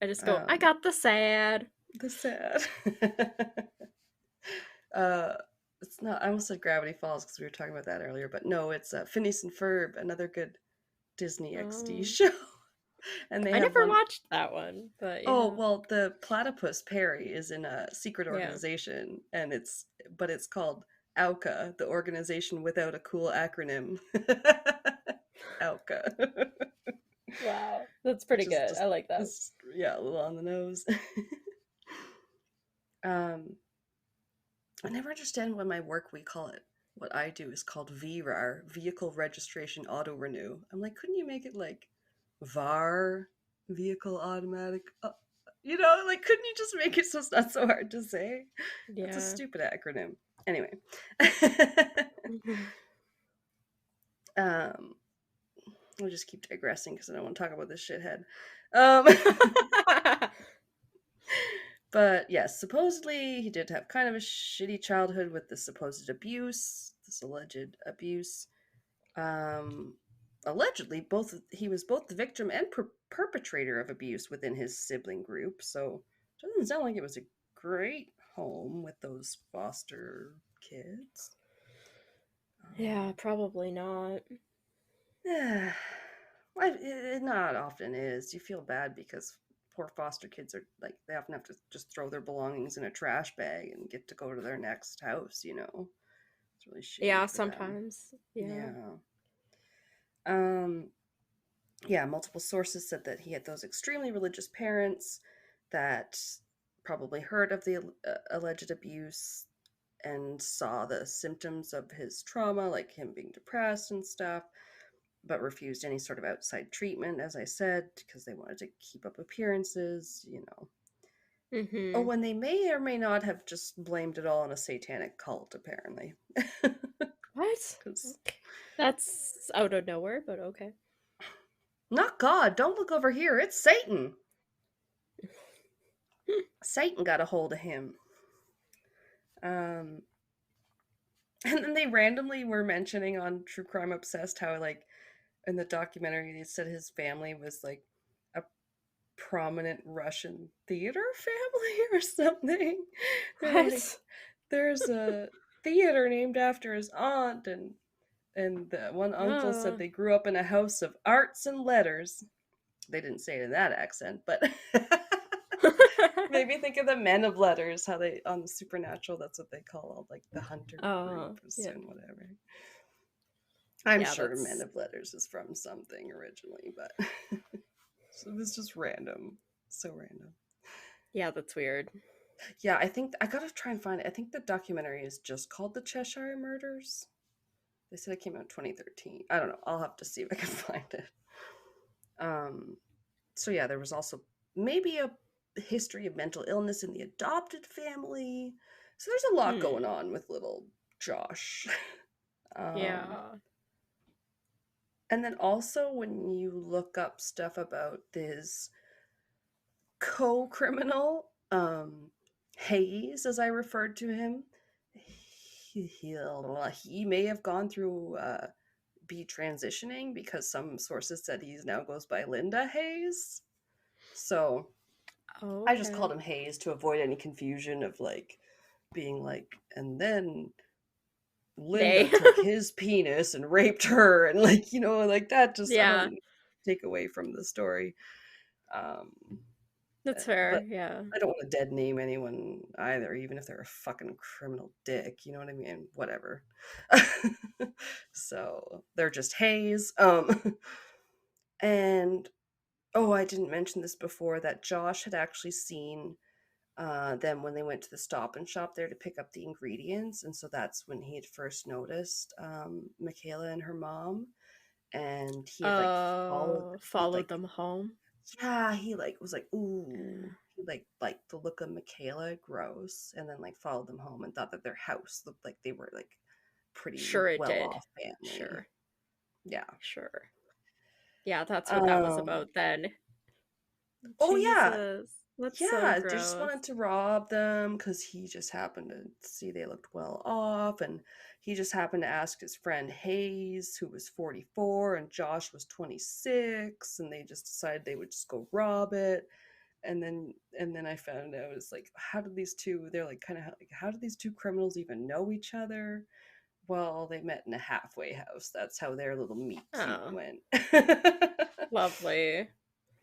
I just go, I got the sad. The sad. uh, it's not. I almost said Gravity Falls because we were talking about that earlier, but no, it's Phineas and Ferb, another good Disney XD Oh. show. And they I have never one. watched that one, but Oh, yeah. well, the platypus Perry is in a secret Yeah. organization, and it's called AUCA, the organization without a cool acronym. AUCA. Wow. That's pretty good. Just I like that. it's yeah, a little on the nose. um, I never understand when my work we call it. What I do is called VRAR, Vehicle Registration Auto Renew. I'm like, couldn't you make it like VAR, Vehicle Automatic? Like, couldn't you just make it so it's not so hard to say? That's a Yeah. stupid acronym. Anyway. Mhm. We'll just keep digressing because I don't want to talk about this shithead. But yes, supposedly he did have kind of a shitty childhood with this supposed abuse, this alleged abuse. Um, Allegedly, he was both the victim and perpetrator of abuse within his sibling group. So it doesn't sound like it was a great home with those foster kids. Yeah, probably not. Yeah, it not often is. You feel bad because poor foster kids are like they often have to just throw their belongings in a trash bag and get to go to their next house. It's really shitty Yeah, for them. sometimes. Yeah. Yeah. Um. Yeah. Multiple sources said that he had those extremely religious parents that probably heard of the alleged abuse and saw the symptoms of his trauma, like him being depressed and stuff, but refused any sort of outside treatment, as I said, because they wanted to keep up appearances. Oh, Mm-hmm. and they may or may not have just blamed it all on a satanic cult, apparently. What? Because, Okay. That's out of nowhere, but okay. not God, don't look over here, it's Satan. Satan got a hold of him. Um, and then they randomly were mentioning on True Crime Obsessed how, like, in the documentary, they said his family was, like, a prominent Russian theater family or something. They're like, What? there's a theater named after his aunt, and the one uncle said Oh. they grew up in a house of arts and letters. They didn't say it in that accent, but maybe think of the men of letters, how they on the Supernatural, that's what they call all like the hunter Oh, groups yeah. and whatever. I'm Yeah, sure Men that's of Letters is from something originally, but so it was just random. So random. yeah, that's weird. Yeah, I think I gotta try and find it. I think the documentary is just called The Cheshire Murders. They said it came out in 2013. I don't know. I'll have to see if I can find it. Um, so yeah, there was also maybe a history of mental illness in the adopted family. So there's a lot going Hmm. on with little Josh. um, Yeah. and then also when you look up stuff about this co-criminal, Hayes, as I referred to him, he may have gone through be transitioning because some sources said he now goes by Linda Hayes. So I just Okay. called him Hayes to avoid any confusion of like being like, and then Linda Nay. took his penis and raped her, and like like that. Just I Yeah, don't take away from the story. Um, that's fair. but Yeah. I don't want to dead name anyone either, even if they're a fucking criminal dick. You know what I mean? Whatever. So they're just Hayes. And oh, I didn't mention this before that Josh had actually seen them when they went to the Stop and Shop there to pick up the ingredients, and so that's when he had first noticed Michaela and her mom. and he had like followed them home. Yeah, he like was like, ooh, he liked the look of Michaela, gross, and then like followed them home and thought that their house looked like they were like pretty Sure it well did. off family. Sure. Yeah. Sure. Yeah, that's what that was about then. Oh yeah. Jesus. That's so Yeah, they just gross. wanted to rob them because he just happened to see they looked well off, and he just happened to ask his friend Hayes, who was 44, and Josh was 26, and they just decided they would just go rob it. And then I found out, it's like, how did these two? They're like kind of like, how did these two criminals even know each other? Well, they met in a halfway house. That's how their little meet cute went. Lovely.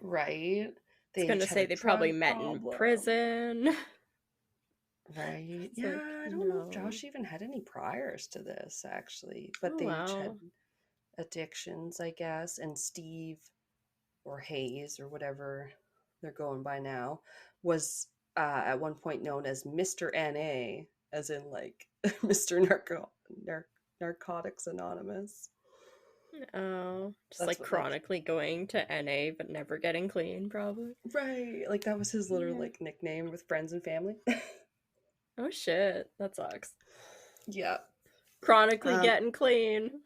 Right? I was gonna say they probably met in prison. Right. It's Yeah, like, I don't know if Josh even had any priors to this, actually. But they each had addictions, I guess. And Steve, or Hayes, or whatever they're going by now, was at one point known as Mr. NA, as in like Mr. Narcotics Anonymous. Oh, just like chronically going to NA but never getting clean, probably. Right. Like that was his literal like nickname with friends and family. Oh shit, that sucks. Yeah. Chronically getting clean.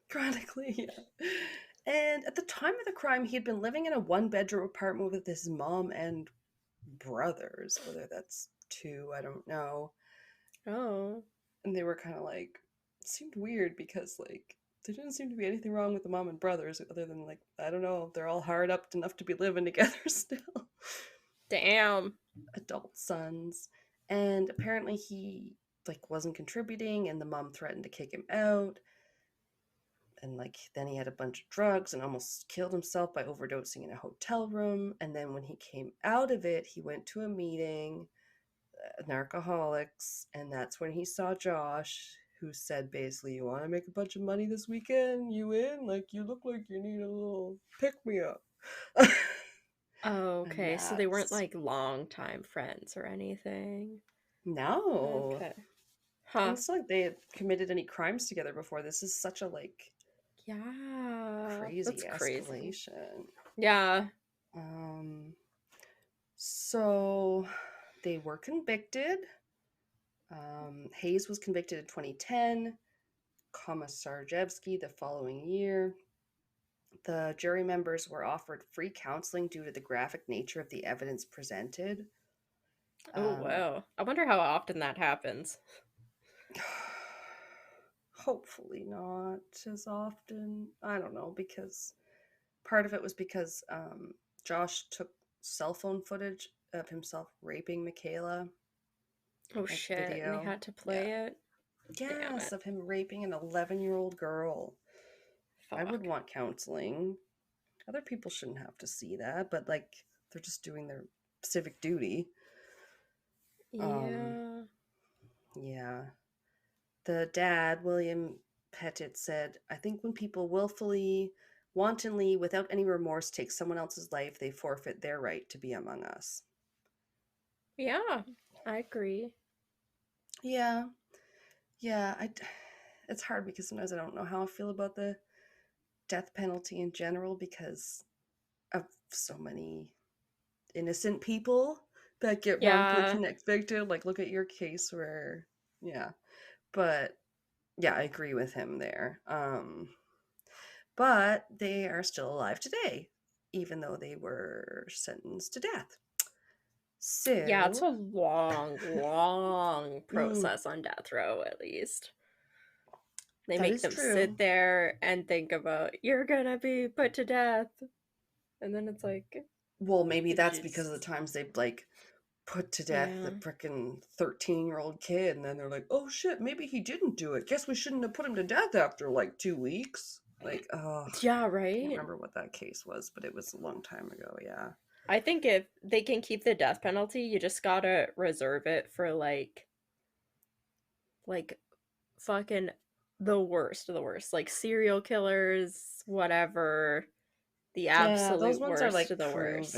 Chronically, yeah. And at the time of the crime, he had been living in a one-bedroom apartment with his mom and brothers. Whether that's two, I don't know. Oh. And they were kind of like, seemed weird because like there didn't seem to be anything wrong with the mom and brothers, other than like, I don't know, they're all hard up enough to be living together still. Damn. Adult sons. And apparently he like wasn't contributing, and the mom threatened to kick him out. And like then he had a bunch of drugs and almost killed himself by overdosing in a hotel room. And then when he came out of it, he went to a meeting, Narcoholics, and that's when he saw Josh, who said basically, you want to make a bunch of money this weekend? You in? Like, you look like you need a little pick me up. Oh, okay, so they weren't like longtime friends or anything. No. Okay. Huh. And it's not like they had committed any crimes together before. This is such a like crazy escalation. Crazy. Yeah. So they were convicted. Hayes was convicted in 2010, Komisarjevsky the following year. The jury members were offered free counseling due to the graphic nature of the evidence presented. Oh, wow. I wonder how often that happens. Hopefully not as often. I don't know, because part of it was because Josh took cell phone footage of himself raping Michaela. Oh shit, video. And they had to play it? Yes, of him raping an 11-year-old girl. Fuck. I would want counseling. Other people shouldn't have to see that, but like they're just doing their civic duty. Yeah. Yeah. The dad, William Petit, said, I think when people willfully, wantonly, without any remorse take someone else's life, they forfeit their right to be among us. Yeah, I agree. Yeah. It's hard because sometimes I don't know how I feel about the death penalty in general because of so many innocent people that get wrongfully convicted. Like, look at your case where, but yeah, I agree with him there. But they are still alive today, even though they were sentenced to death. So yeah, it's a long process on death row, at least. They make them sit there and think about, you're gonna be put to death. And then it's like, well, maybe that's because of the times they've like put to death the frickin' 13-year-old kid, and then they're like, oh shit, maybe he didn't do it. Guess we shouldn't have put him to death after like 2 weeks. Like, oh yeah, right. I can't remember what that case was, but it was a long time ago. Yeah, I think if they can keep the death penalty, you just gotta reserve it for like fucking the worst of the worst, like serial killers, whatever. The absolute those ones worst are like of the proven. worst.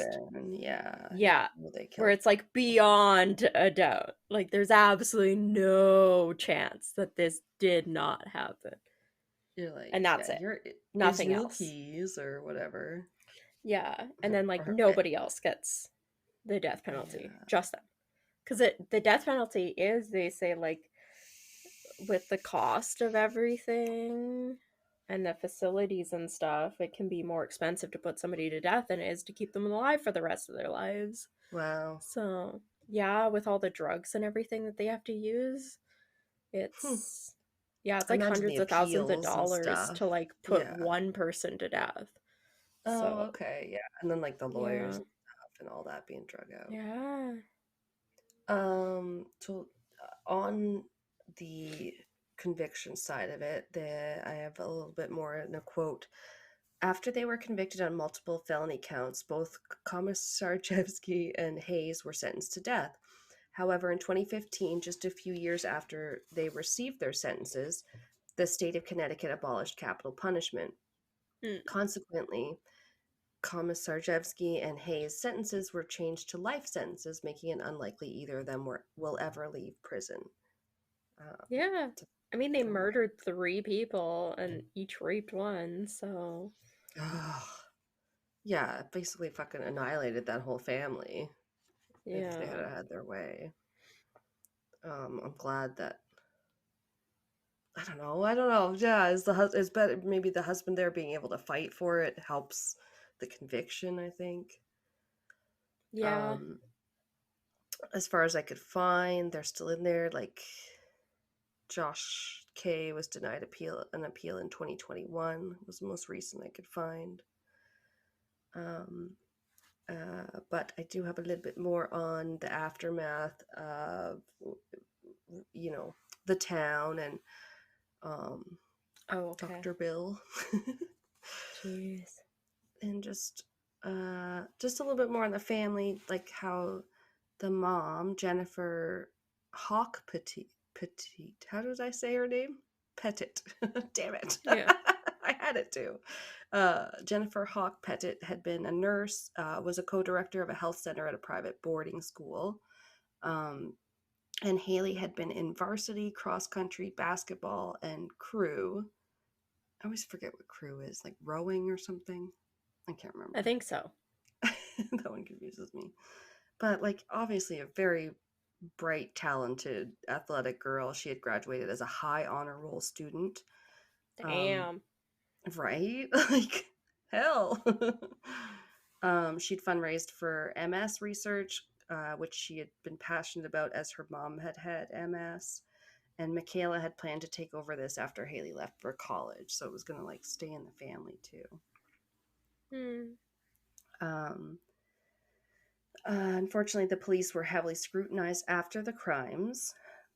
Yeah, where it's like beyond a doubt. Like there's absolutely no chance that this did not happen. You're like, and yeah, that's it. is Nothing meal else. keys or whatever. Yeah, and then like Or, nobody else gets the death penalty, yeah. just them. Because the death penalty is, they say, like, with the cost of everything and the facilities and stuff, it can be more expensive to put somebody to death than it is to keep them alive for the rest of their lives. Wow. So, yeah, with all the drugs and everything that they have to use, Hmm. it's, yeah, it's I like imagine the hundreds of thousands of appeals and dollars stuff. to like put Yeah. one person to death. Oh, So, okay. Yeah. And then like the lawyers yeah. and stuff and all that being drug out. Yeah. So on the conviction side of it, I have a little bit more in a quote. After they were convicted on multiple felony counts, both Komisarchevsky and Hayes were sentenced to death. However, in 2015, just a few years after they received their sentences, the state of Connecticut abolished capital punishment. Mm. Consequently, Komisarchevsky and Hayes' sentences were changed to life sentences, making it unlikely either of them will ever leave prison. Yeah. To I mean, they go away. murdered 3 people and each raped one, so. Ugh. Yeah, basically fucking annihilated that whole family if they had Yeah. had their way. I'm glad that I don't know. I don't know. Yeah, is better. Maybe the husband there being able to fight for it helps the conviction. I think. Yeah. Um, as far as I could find, they're still in there. Like Josh K was denied an appeal in 2021 was the most recent I could find. Um, but I do have a little bit more on the aftermath of, the town and Oh, okay. Dr. Bill. Jeez. And just a little bit more on the family, like how the mom, Jennifer Hawk Petit, how did I say her name? Petit. Damn it. Yeah. I had it too. Jennifer Hawk Petit had been a nurse, was a co-director of a health center at a private boarding school. And Haley had been in varsity, cross country, basketball, and crew. I always forget what crew is, like rowing or something. I can't I remember. think so. That one confuses me. But like obviously a very bright, talented, athletic girl. She had graduated as a high honor roll student. Um, Damn. right? Like hell. She'd fundraised for MS research, which she had been passionate about as her mom had had MS. And Michaela had planned to take over this after Haley left for college, so it was gonna like stay in the family too. Hmm. Um, Unfortunately, the police were heavily scrutinized after the crimes.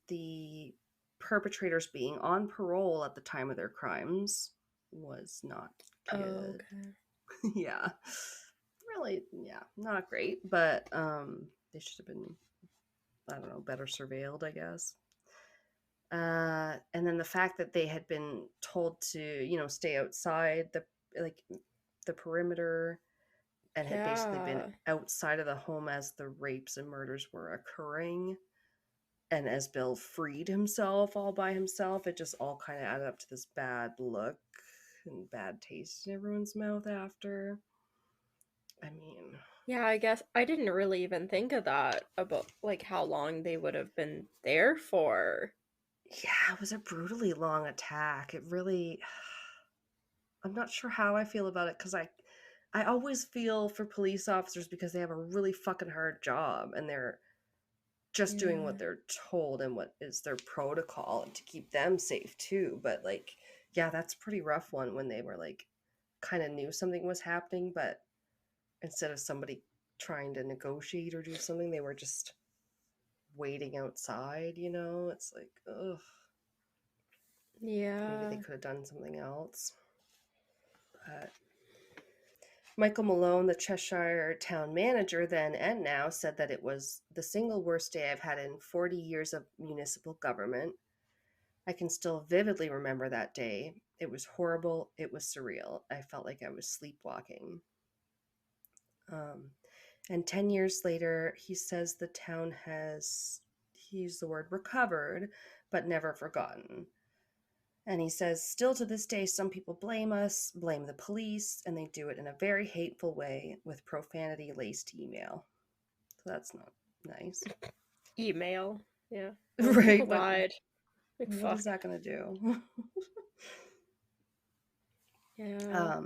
The perpetrators being on parole at the time of their crimes was not Oh, good. okay. Yeah. Really, yeah, not great, but they should have been, I don't know, better surveilled, I guess. And then the fact that they had been told to, stay outside like the perimeter and had basically been Yeah. outside of the home as the rapes and murders were occurring. And as Bill freed himself all by himself, it just all kind of added up to this bad look and bad taste in everyone's mouth after. I mean, Yeah, I guess I didn't really even think of that about like how long they would have been there for. yeah, it was a brutally long attack. It really, I'm not sure how I feel about it because I always feel for police officers because they have a really fucking hard job and they're just doing Yeah. what they're told and what is their protocol and to keep them safe too. But like, yeah, that's a pretty rough one when they were like kind of knew something was happening, but instead of somebody trying to negotiate or do something, they were just waiting outside. It's like, ugh, maybe they Yeah. could have done something else. But Michael Malone, the Cheshire town manager then and now, said that it was the single worst day I've had in 40 years of municipal government. I can still vividly remember that day. It was horrible. It was surreal. I felt like I was sleepwalking. Um, and 10 years later, he says the town has, he used the word recovered, but never forgotten. And he says, still to this day, some people blame us, blame the police, and they do it in a very hateful way with profanity-laced email. So that's not nice. Email. Yeah. Right, People but died. Like, what fuck. is that going to do? Yeah.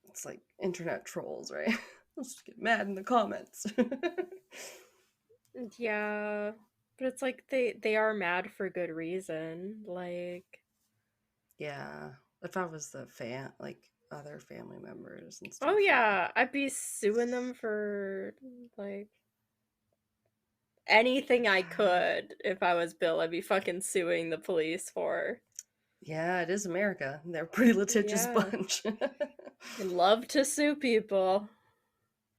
It's like internet trolls, right? Let's get mad in the comments. Yeah. But it's like they are mad for good reason. Like, Yeah. If I was the other family members and stuff. oh yeah, I'd be suing them for like anything I could. If I was Bill, I'd be fucking suing the police for. Yeah, it is America. They're a pretty litigious Yeah. bunch. They love to sue people.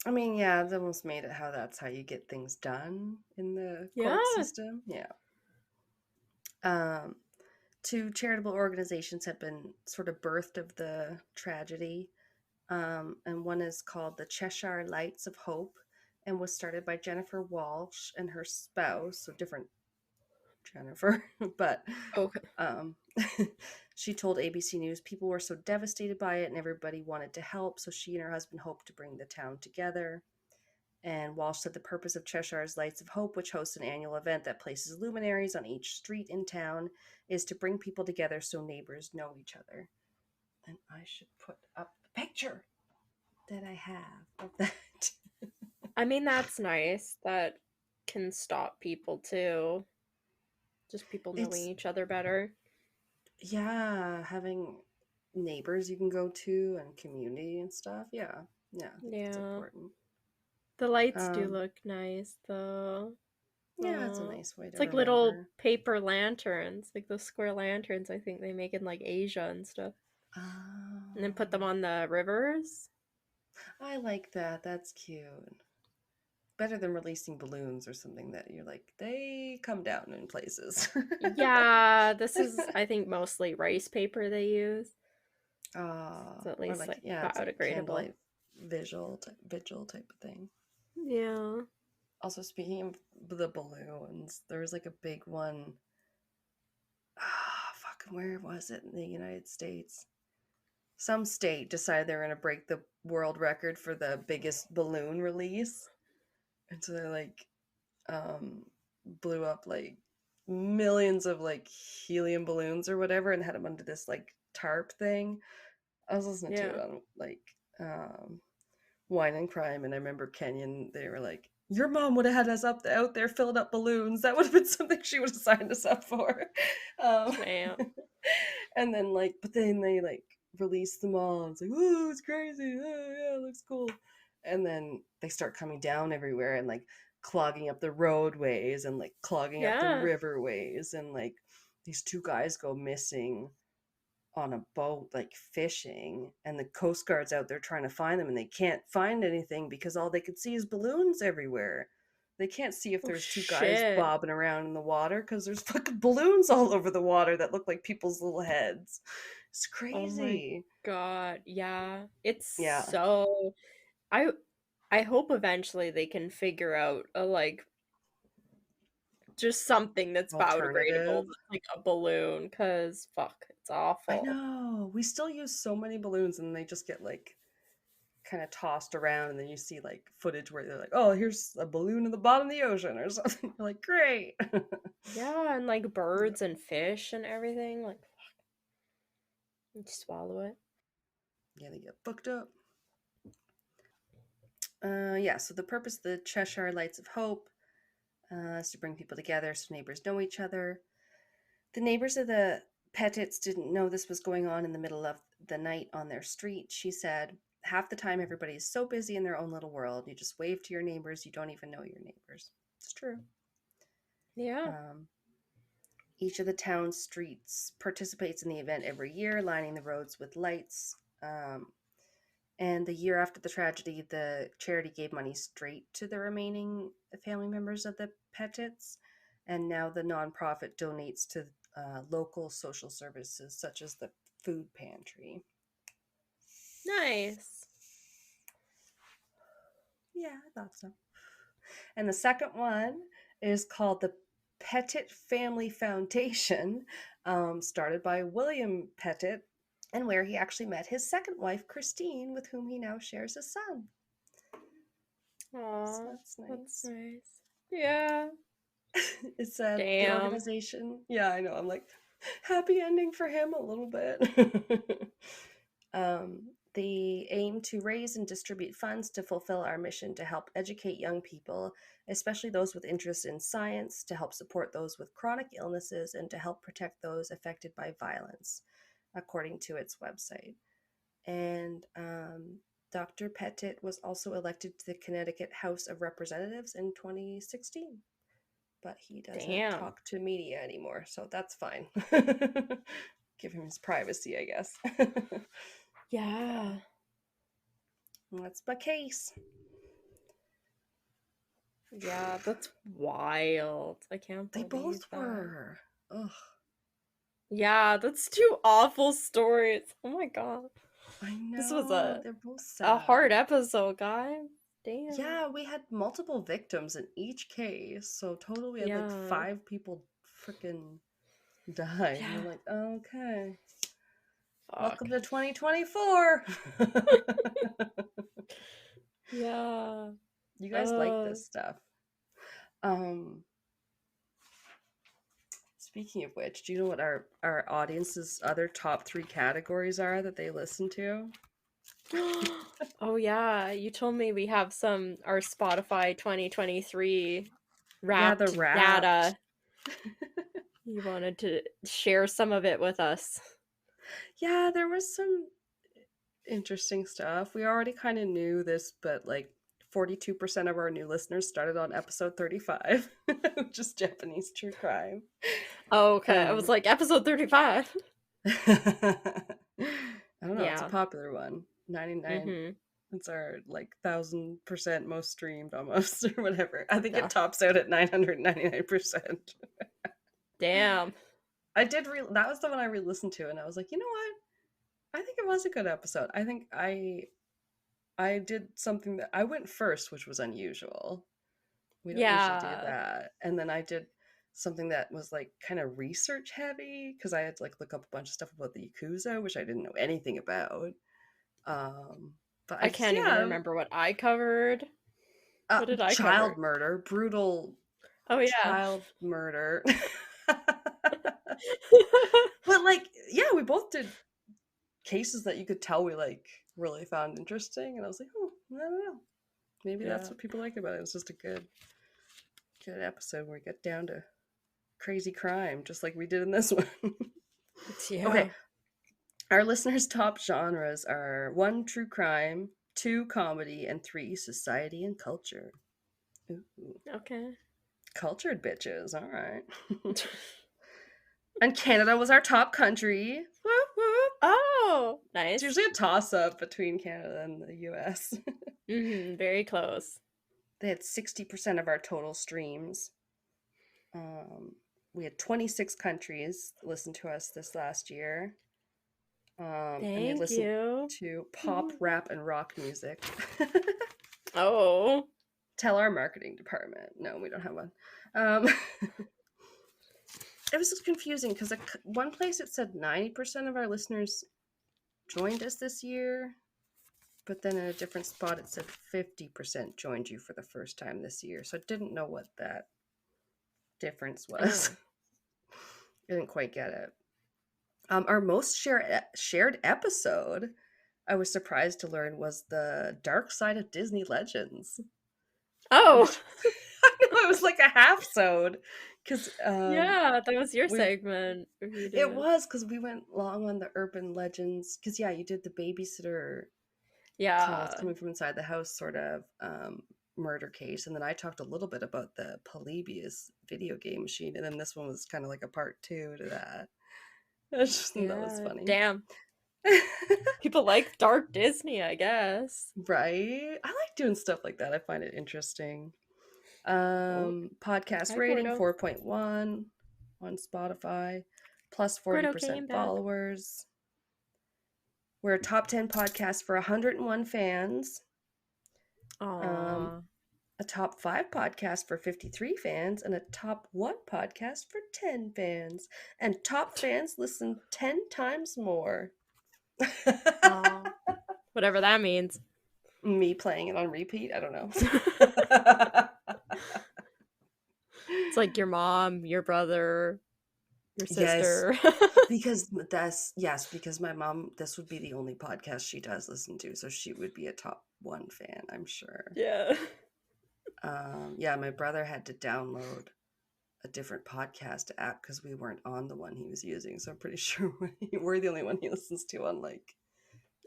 I mean, yeah, they almost made it that's how you get things done in the Yeah. court system. Yeah. Two charitable organizations have been sort of birthed of the tragedy. And one is called the Cheshire Lights of Hope and was started by Jennifer Walsh and her spouse, so different Jennifer, but Okay. she told ABC News people were so devastated by it and everybody wanted to help, so she and her husband hoped to bring the town together. And Walsh said the purpose of Cheshire's Lights of Hope, which hosts an annual event that places luminaries on each street in town, is to bring people together so neighbors know each other. And I should put up the picture that I have of that. I mean, that's nice. That can stop people too. Just people knowing each other better. Yeah, having neighbors you can go to and community and stuff. Yeah, I think it's important. The lights do look nice, though. Yeah, it's a nice way to It's like remember. little paper lanterns, like those square lanterns I think they make in like Asia and stuff. And then put them on the rivers. I like that. That's cute. Better than releasing balloons or something that you're like, they come down in places. Yeah, this is, I think, mostly rice paper they use. It's at least like it's like biodegradable. candlelight vigil type of thing. Yeah. Also, speaking of the balloons, there was like a big one. Where was it in the United States? Some state decided they were going to break the world record for the biggest balloon release. And so they like blew up like millions of like helium balloons or whatever and had them under this like tarp thing. I was listening to it on like Wine and Crime, and I remember Kenyon, they were like, your mom would have had us out there filling up balloons. That would have been something she would have signed us up for. And then but then they like released them all. And it's like, oh, it's crazy. Oh, yeah, it looks cool. And then they start coming down everywhere and like clogging up the roadways and like clogging up the riverways. And like these two guys go missing on a boat like fishing, and the Coast Guard's out there trying to find them, and they can't find anything because all they could see is balloons everywhere. They can't see if there's two guys bobbing around in the water because there's fucking balloons all over the water that look like people's little heads. It's crazy. Oh my god, yeah. It's so I hope eventually they can figure out a like just something that's biodegradable, like a balloon, because fuck, it's awful. I know. We still use so many balloons and they just get like kind of tossed around, and then you see like footage where they're like, oh, here's a balloon in the bottom of the ocean or something. You're like, great. Yeah, and like birds and fish and everything, like you swallow it. Yeah, they get booked up. So the purpose of the Cheshire Lights of Hope is to bring people together so neighbors know each other. The neighbors of the Petits didn't know this was going on in the middle of the night on their street. She said, half the time everybody is so busy in their own little world. You just wave to your neighbors. You don't even know your neighbors. It's true. Yeah. Each of the town's streets participates in the event every year, lining the roads with lights. And the year after the tragedy, the charity gave money straight to the remaining family members of the Petits. And now the nonprofit donates to local social services such as the food pantry. Nice. Yeah, I thought so. And the second one is called the Petit Family Foundation. started by William Petit, and where he actually met his second wife, Christine, with whom he now shares a son. Aww, so that's nice. That's nice. Yeah. It said the organization. Yeah, I know. I'm like, happy ending for him a little bit. They aim to raise and distribute funds to fulfill our mission to help educate young people, especially those with interest in science, to help support those with chronic illnesses, and to help protect those affected by violence, according to its website. And Dr. Petit was also elected to the Connecticut House of Representatives in 2016. But he doesn't talk to media anymore, so that's fine. Give him his privacy, I guess. Yeah. That's my case. Yeah, that's wild. I can't believe they both that. were. Ugh. Yeah, that's two awful stories. Oh my god. I know. This was they're both sad. A hard episode, guys. Damn. Yeah, we had multiple victims in each case, so total we had like 5 people freaking die. Yeah. And we're like, okay. Fuck. Welcome to 2024. Yeah. You guys like this stuff. Speaking of which, do you know what our audience's other top 3 categories are that they listen to? Oh yeah, you told me we have our Spotify 2023 wrapped data. You wanted to share some of it with us. Yeah, there was some interesting stuff. We already kind of knew this, but like 42% of our new listeners started on episode 35, which is Japanese true crime. Oh, okay. I was like, episode 35. I don't know. It's a popular one. 99. Mm-hmm. It's our like 1,000% most streamed almost, or whatever. I think it tops out at 999%. Damn. That was the one I re-listened to, and I was like, you know what? I think it was a good episode. I think I did something that I went first, which was unusual. We don't usually do that. And then I did something that was like kind of research heavy, because I had to like look up a bunch of stuff about the Yakuza, which I didn't know anything about. But I can't even remember what I covered. What did I cover? Child murder, brutal. Oh yeah, child murder. But like, yeah, we both did cases that you could tell we like really found interesting, and I was like, oh, I don't know, maybe that's what people like about it. It's just a good episode where we get down to crazy crime, just like we did in this one. Okay, our listeners' top genres are 1 true crime, 2 comedy, and 3 society and culture. Ooh. Okay, cultured bitches. All right. And Canada was our top country. Whoop, whoop. Oh, nice. It's usually a toss-up between Canada and the US. Very close. They had 60% of our total streams. We had 26 countries listen to us this last year. And they listened to pop, rap, and rock music. Oh. Tell our marketing department. No, we don't have one. It was confusing because one place it said 90% of our listeners joined us this year, but then in a different spot it said 50% joined you for the first time this year. So I didn't know what that difference was. I didn't quite get it. Our most shared episode, I was surprised to learn, was the Dark Side of Disney Legends. Oh, I know, it was like a half-sode. Yeah, that was your segment. It was, because we went long on the urban legends. Because you did the babysitter calls coming from inside the house sort of murder case, and then I talked a little bit about the Polybius video game machine, and then this one was kind of like a part 2 to that. I just thought that was funny. Damn. People like dark Disney, I guess. Right? I like doing stuff like that. I find it interesting. Podcast rating 4.1 on Spotify, plus 40% followers. We're a top 10 podcast for 101 fans. a top 5 podcast for 53 fans, and a top 1 podcast for 10 fans. And top fans listen 10 times more. Oh, whatever that means. Me playing it on repeat? I don't know. It's like your mom, your brother, your Yes, sister. because my mom, this would be the only podcast she does listen to, so she would be a top 1 fan, I'm sure. Yeah. Yeah, my brother had to download a different podcast app because we weren't on the one he was using, so I'm pretty sure we're the only one he listens to on like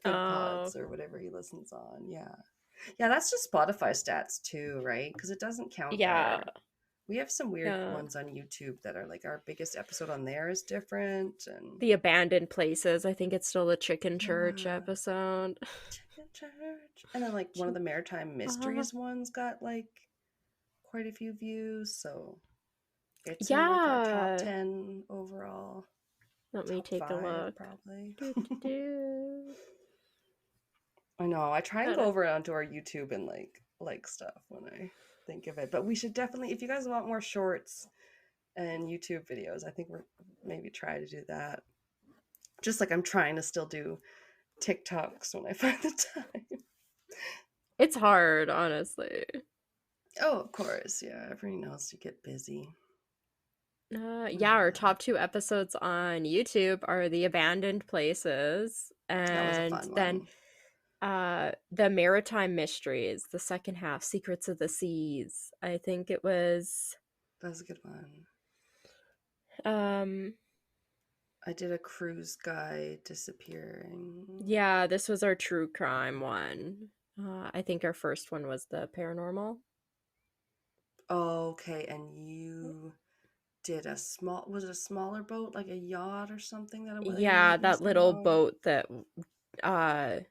Good Pods or whatever he listens on. Yeah, that's just Spotify stats too, right? Because it doesn't count Yeah. we have some weird ones on YouTube that are like our biggest episode on there is different, and the abandoned places. I think it's still the chicken church episode. Chicken church, and then like one of the maritime mysteries ones got like quite a few views, so it's in like our top 10 overall. Let me take 5, a look. Probably. I know. I try and go over onto our YouTube and like stuff when I think of it. But we should definitely, if you guys want more shorts and YouTube videos, I think we're maybe try to do that. Just like I'm trying to still do TikToks when I find the time. It's hard, honestly. Oh, of course. Yeah, everybody knows you get busy. Yeah, our top 2 episodes on YouTube are the abandoned places, and then the maritime mysteries, the second half, secrets of the seas. I think it was. That was a good one. I did a cruise guy disappearing. Yeah, this was our true crime one. I think our first one was the paranormal. Oh, okay, and you did was it a smaller boat, like a yacht or something that it was? Yeah, that little boat that the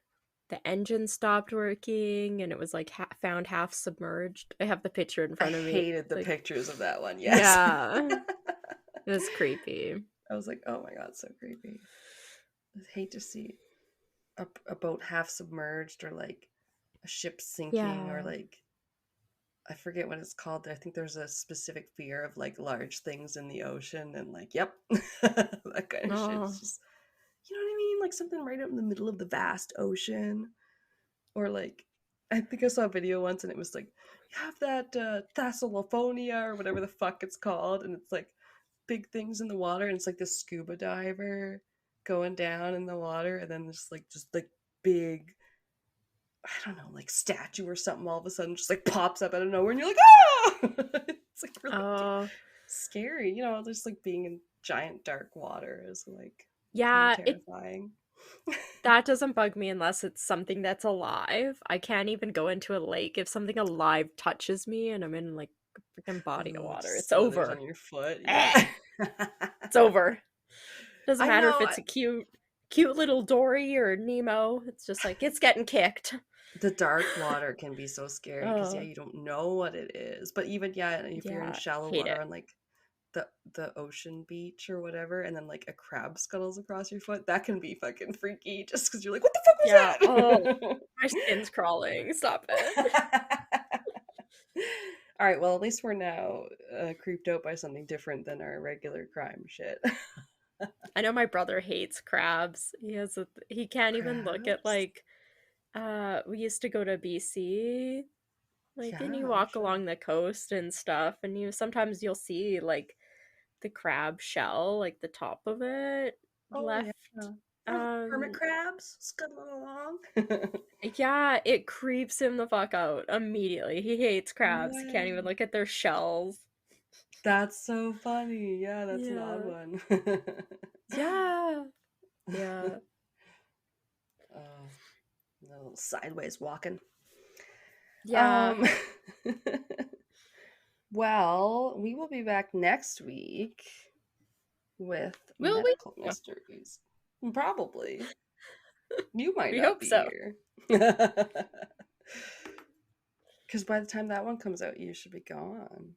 engine stopped working and it was like found half submerged. I have the picture in front of me. I hated the pictures of that one. Yes. Yeah. It was creepy. I was like, oh my god, so creepy. I hate to see a boat half submerged, or like a ship sinking, or like I forget what it's called. I think there's a specific fear of like large things in the ocean, and like, yep, that kind of shit. It's just, you know what I mean? Like something right out in the middle of the vast ocean. Or like, I think I saw a video once and it was like, you have that Thassalophonia or whatever the fuck it's called, and it's like big things in the water, and it's like this scuba diver going down in the water, and then there's like just like big, I don't know, like statue or something all of a sudden just like pops up out of nowhere, and you're like, ah! It's like really scary, you know, just like being in giant dark water is like terrifying. That doesn't bug me unless it's something that's alive. I can't even go into a lake if something alive touches me and I'm in like a freaking body of water. It's over. On your foot. Yeah. It's over. Doesn't matter if it's a cute little Dory or Nemo. It's just like it's getting kicked. The dark water can be so scary because you don't know what it is. But even if you're in shallow water on like the ocean beach or whatever, and then like a crab scuttles across your foot, that can be fucking freaky just because you're like, what the fuck was that? Oh, my skin's crawling. Stop it. All right, well, at least we're now creeped out by something different than our regular crime shit. I know my brother hates crabs. He can't even look at like we used to go to BC, like, and you walk along the coast and stuff, and sometimes you'll see like the crab shell, like the top of it left. Hermit crabs scuttling along. Yeah, it creeps him the fuck out immediately. He hates crabs. He can't even look at their shells. That's so funny. Yeah, that's an odd one. Yeah. A little sideways walking. Yeah. Well, we will be back next week with medical mysteries. Probably. You might not be here. Because by the time that one comes out, you should be gone.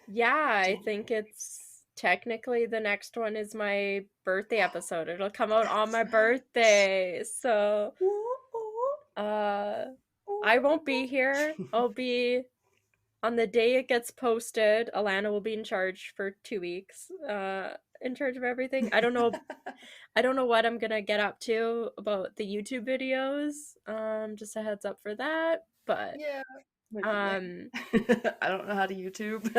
Yeah, I think it's technically the next one is my birthday episode. It'll come out on my birthday. So I won't be here. I'll be on the day it gets posted. Alanna will be in charge for 2 weeks. In charge of everything. I don't know what I'm gonna get up to about the YouTube videos. Just a heads up for that. But yeah. I don't know how to YouTube.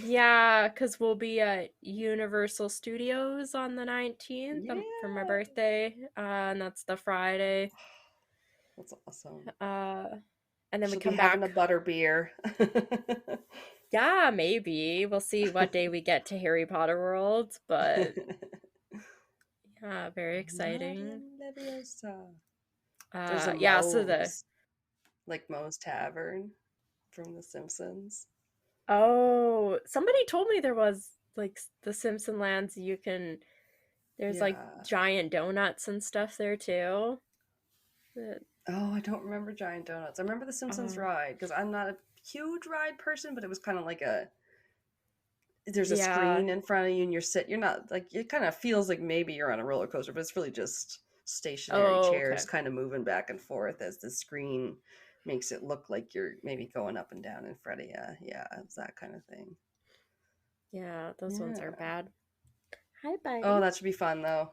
Yeah, because we'll be at Universal Studios on the 19th Yeah. for my birthday, and that's the Friday. That's awesome. And then She'll we come be having back. a butter beer. Yeah, maybe. We'll see what day we get to Harry Potter World, but yeah, very exciting. There's a Yeah, so Moe's, like Moe's Tavern from The Simpsons. Oh, somebody told me there was like the Simpson lands there's like Yeah. giant donuts and stuff there too. Oh, I don't remember Giant Donuts. I remember the Simpsons ride because I'm not a huge ride person, but it was kind of like there's a Yeah. screen in front of you and you're not like, it kind of feels like maybe you're on a roller coaster, but it's really just stationary chairs Okay. kind of moving back and forth as the screen makes it look like you're maybe going up and down in front of you. Yeah, it's that kind of thing. Yeah, those ones are bad. Hi, buddy. Oh, that should be fun though.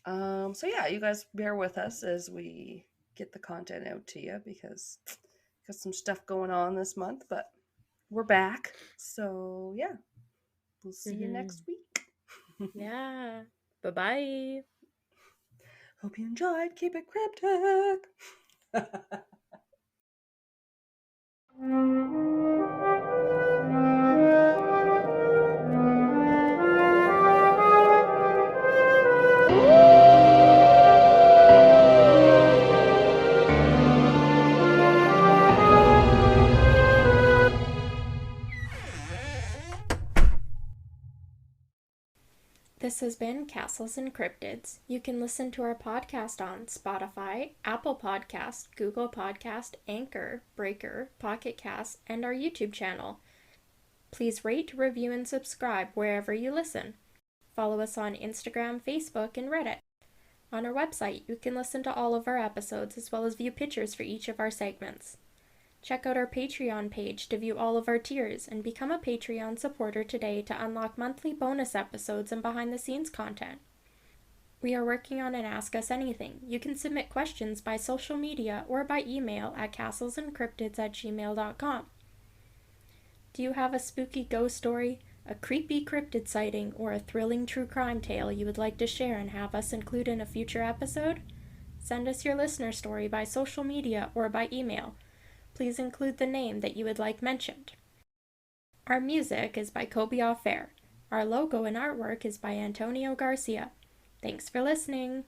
So yeah, you guys bear with us as we get the content out to you because got some stuff going on this month, but we're back. So yeah, we'll see you next week. Yeah. Bye-bye. Hope you enjoyed. Keep it cryptic. This has been Castles and Cryptids. You can listen to our podcast on Spotify, Apple Podcast, Google Podcast, Anchor, Breaker, Pocket Cast, and our YouTube channel. Please rate, review, and subscribe wherever you listen. Follow us on Instagram, Facebook, and Reddit. On our website, you can listen to all of our episodes as well as view pictures for each of our segments. Check out our Patreon page to view all of our tiers and become a Patreon supporter today to unlock monthly bonus episodes and behind-the-scenes content. We are working on an Ask Us Anything. You can submit questions by social media or by email at castlesandcryptids@gmail.com. Do you have a spooky ghost story, a creepy cryptid sighting, or a thrilling true crime tale you would like to share and have us include in a future episode? Send us your listener story by social media or by email. Please include the name that you would like mentioned. Our music is by Kobe Fair. Our logo and artwork is by Antonio Garcia. Thanks for listening.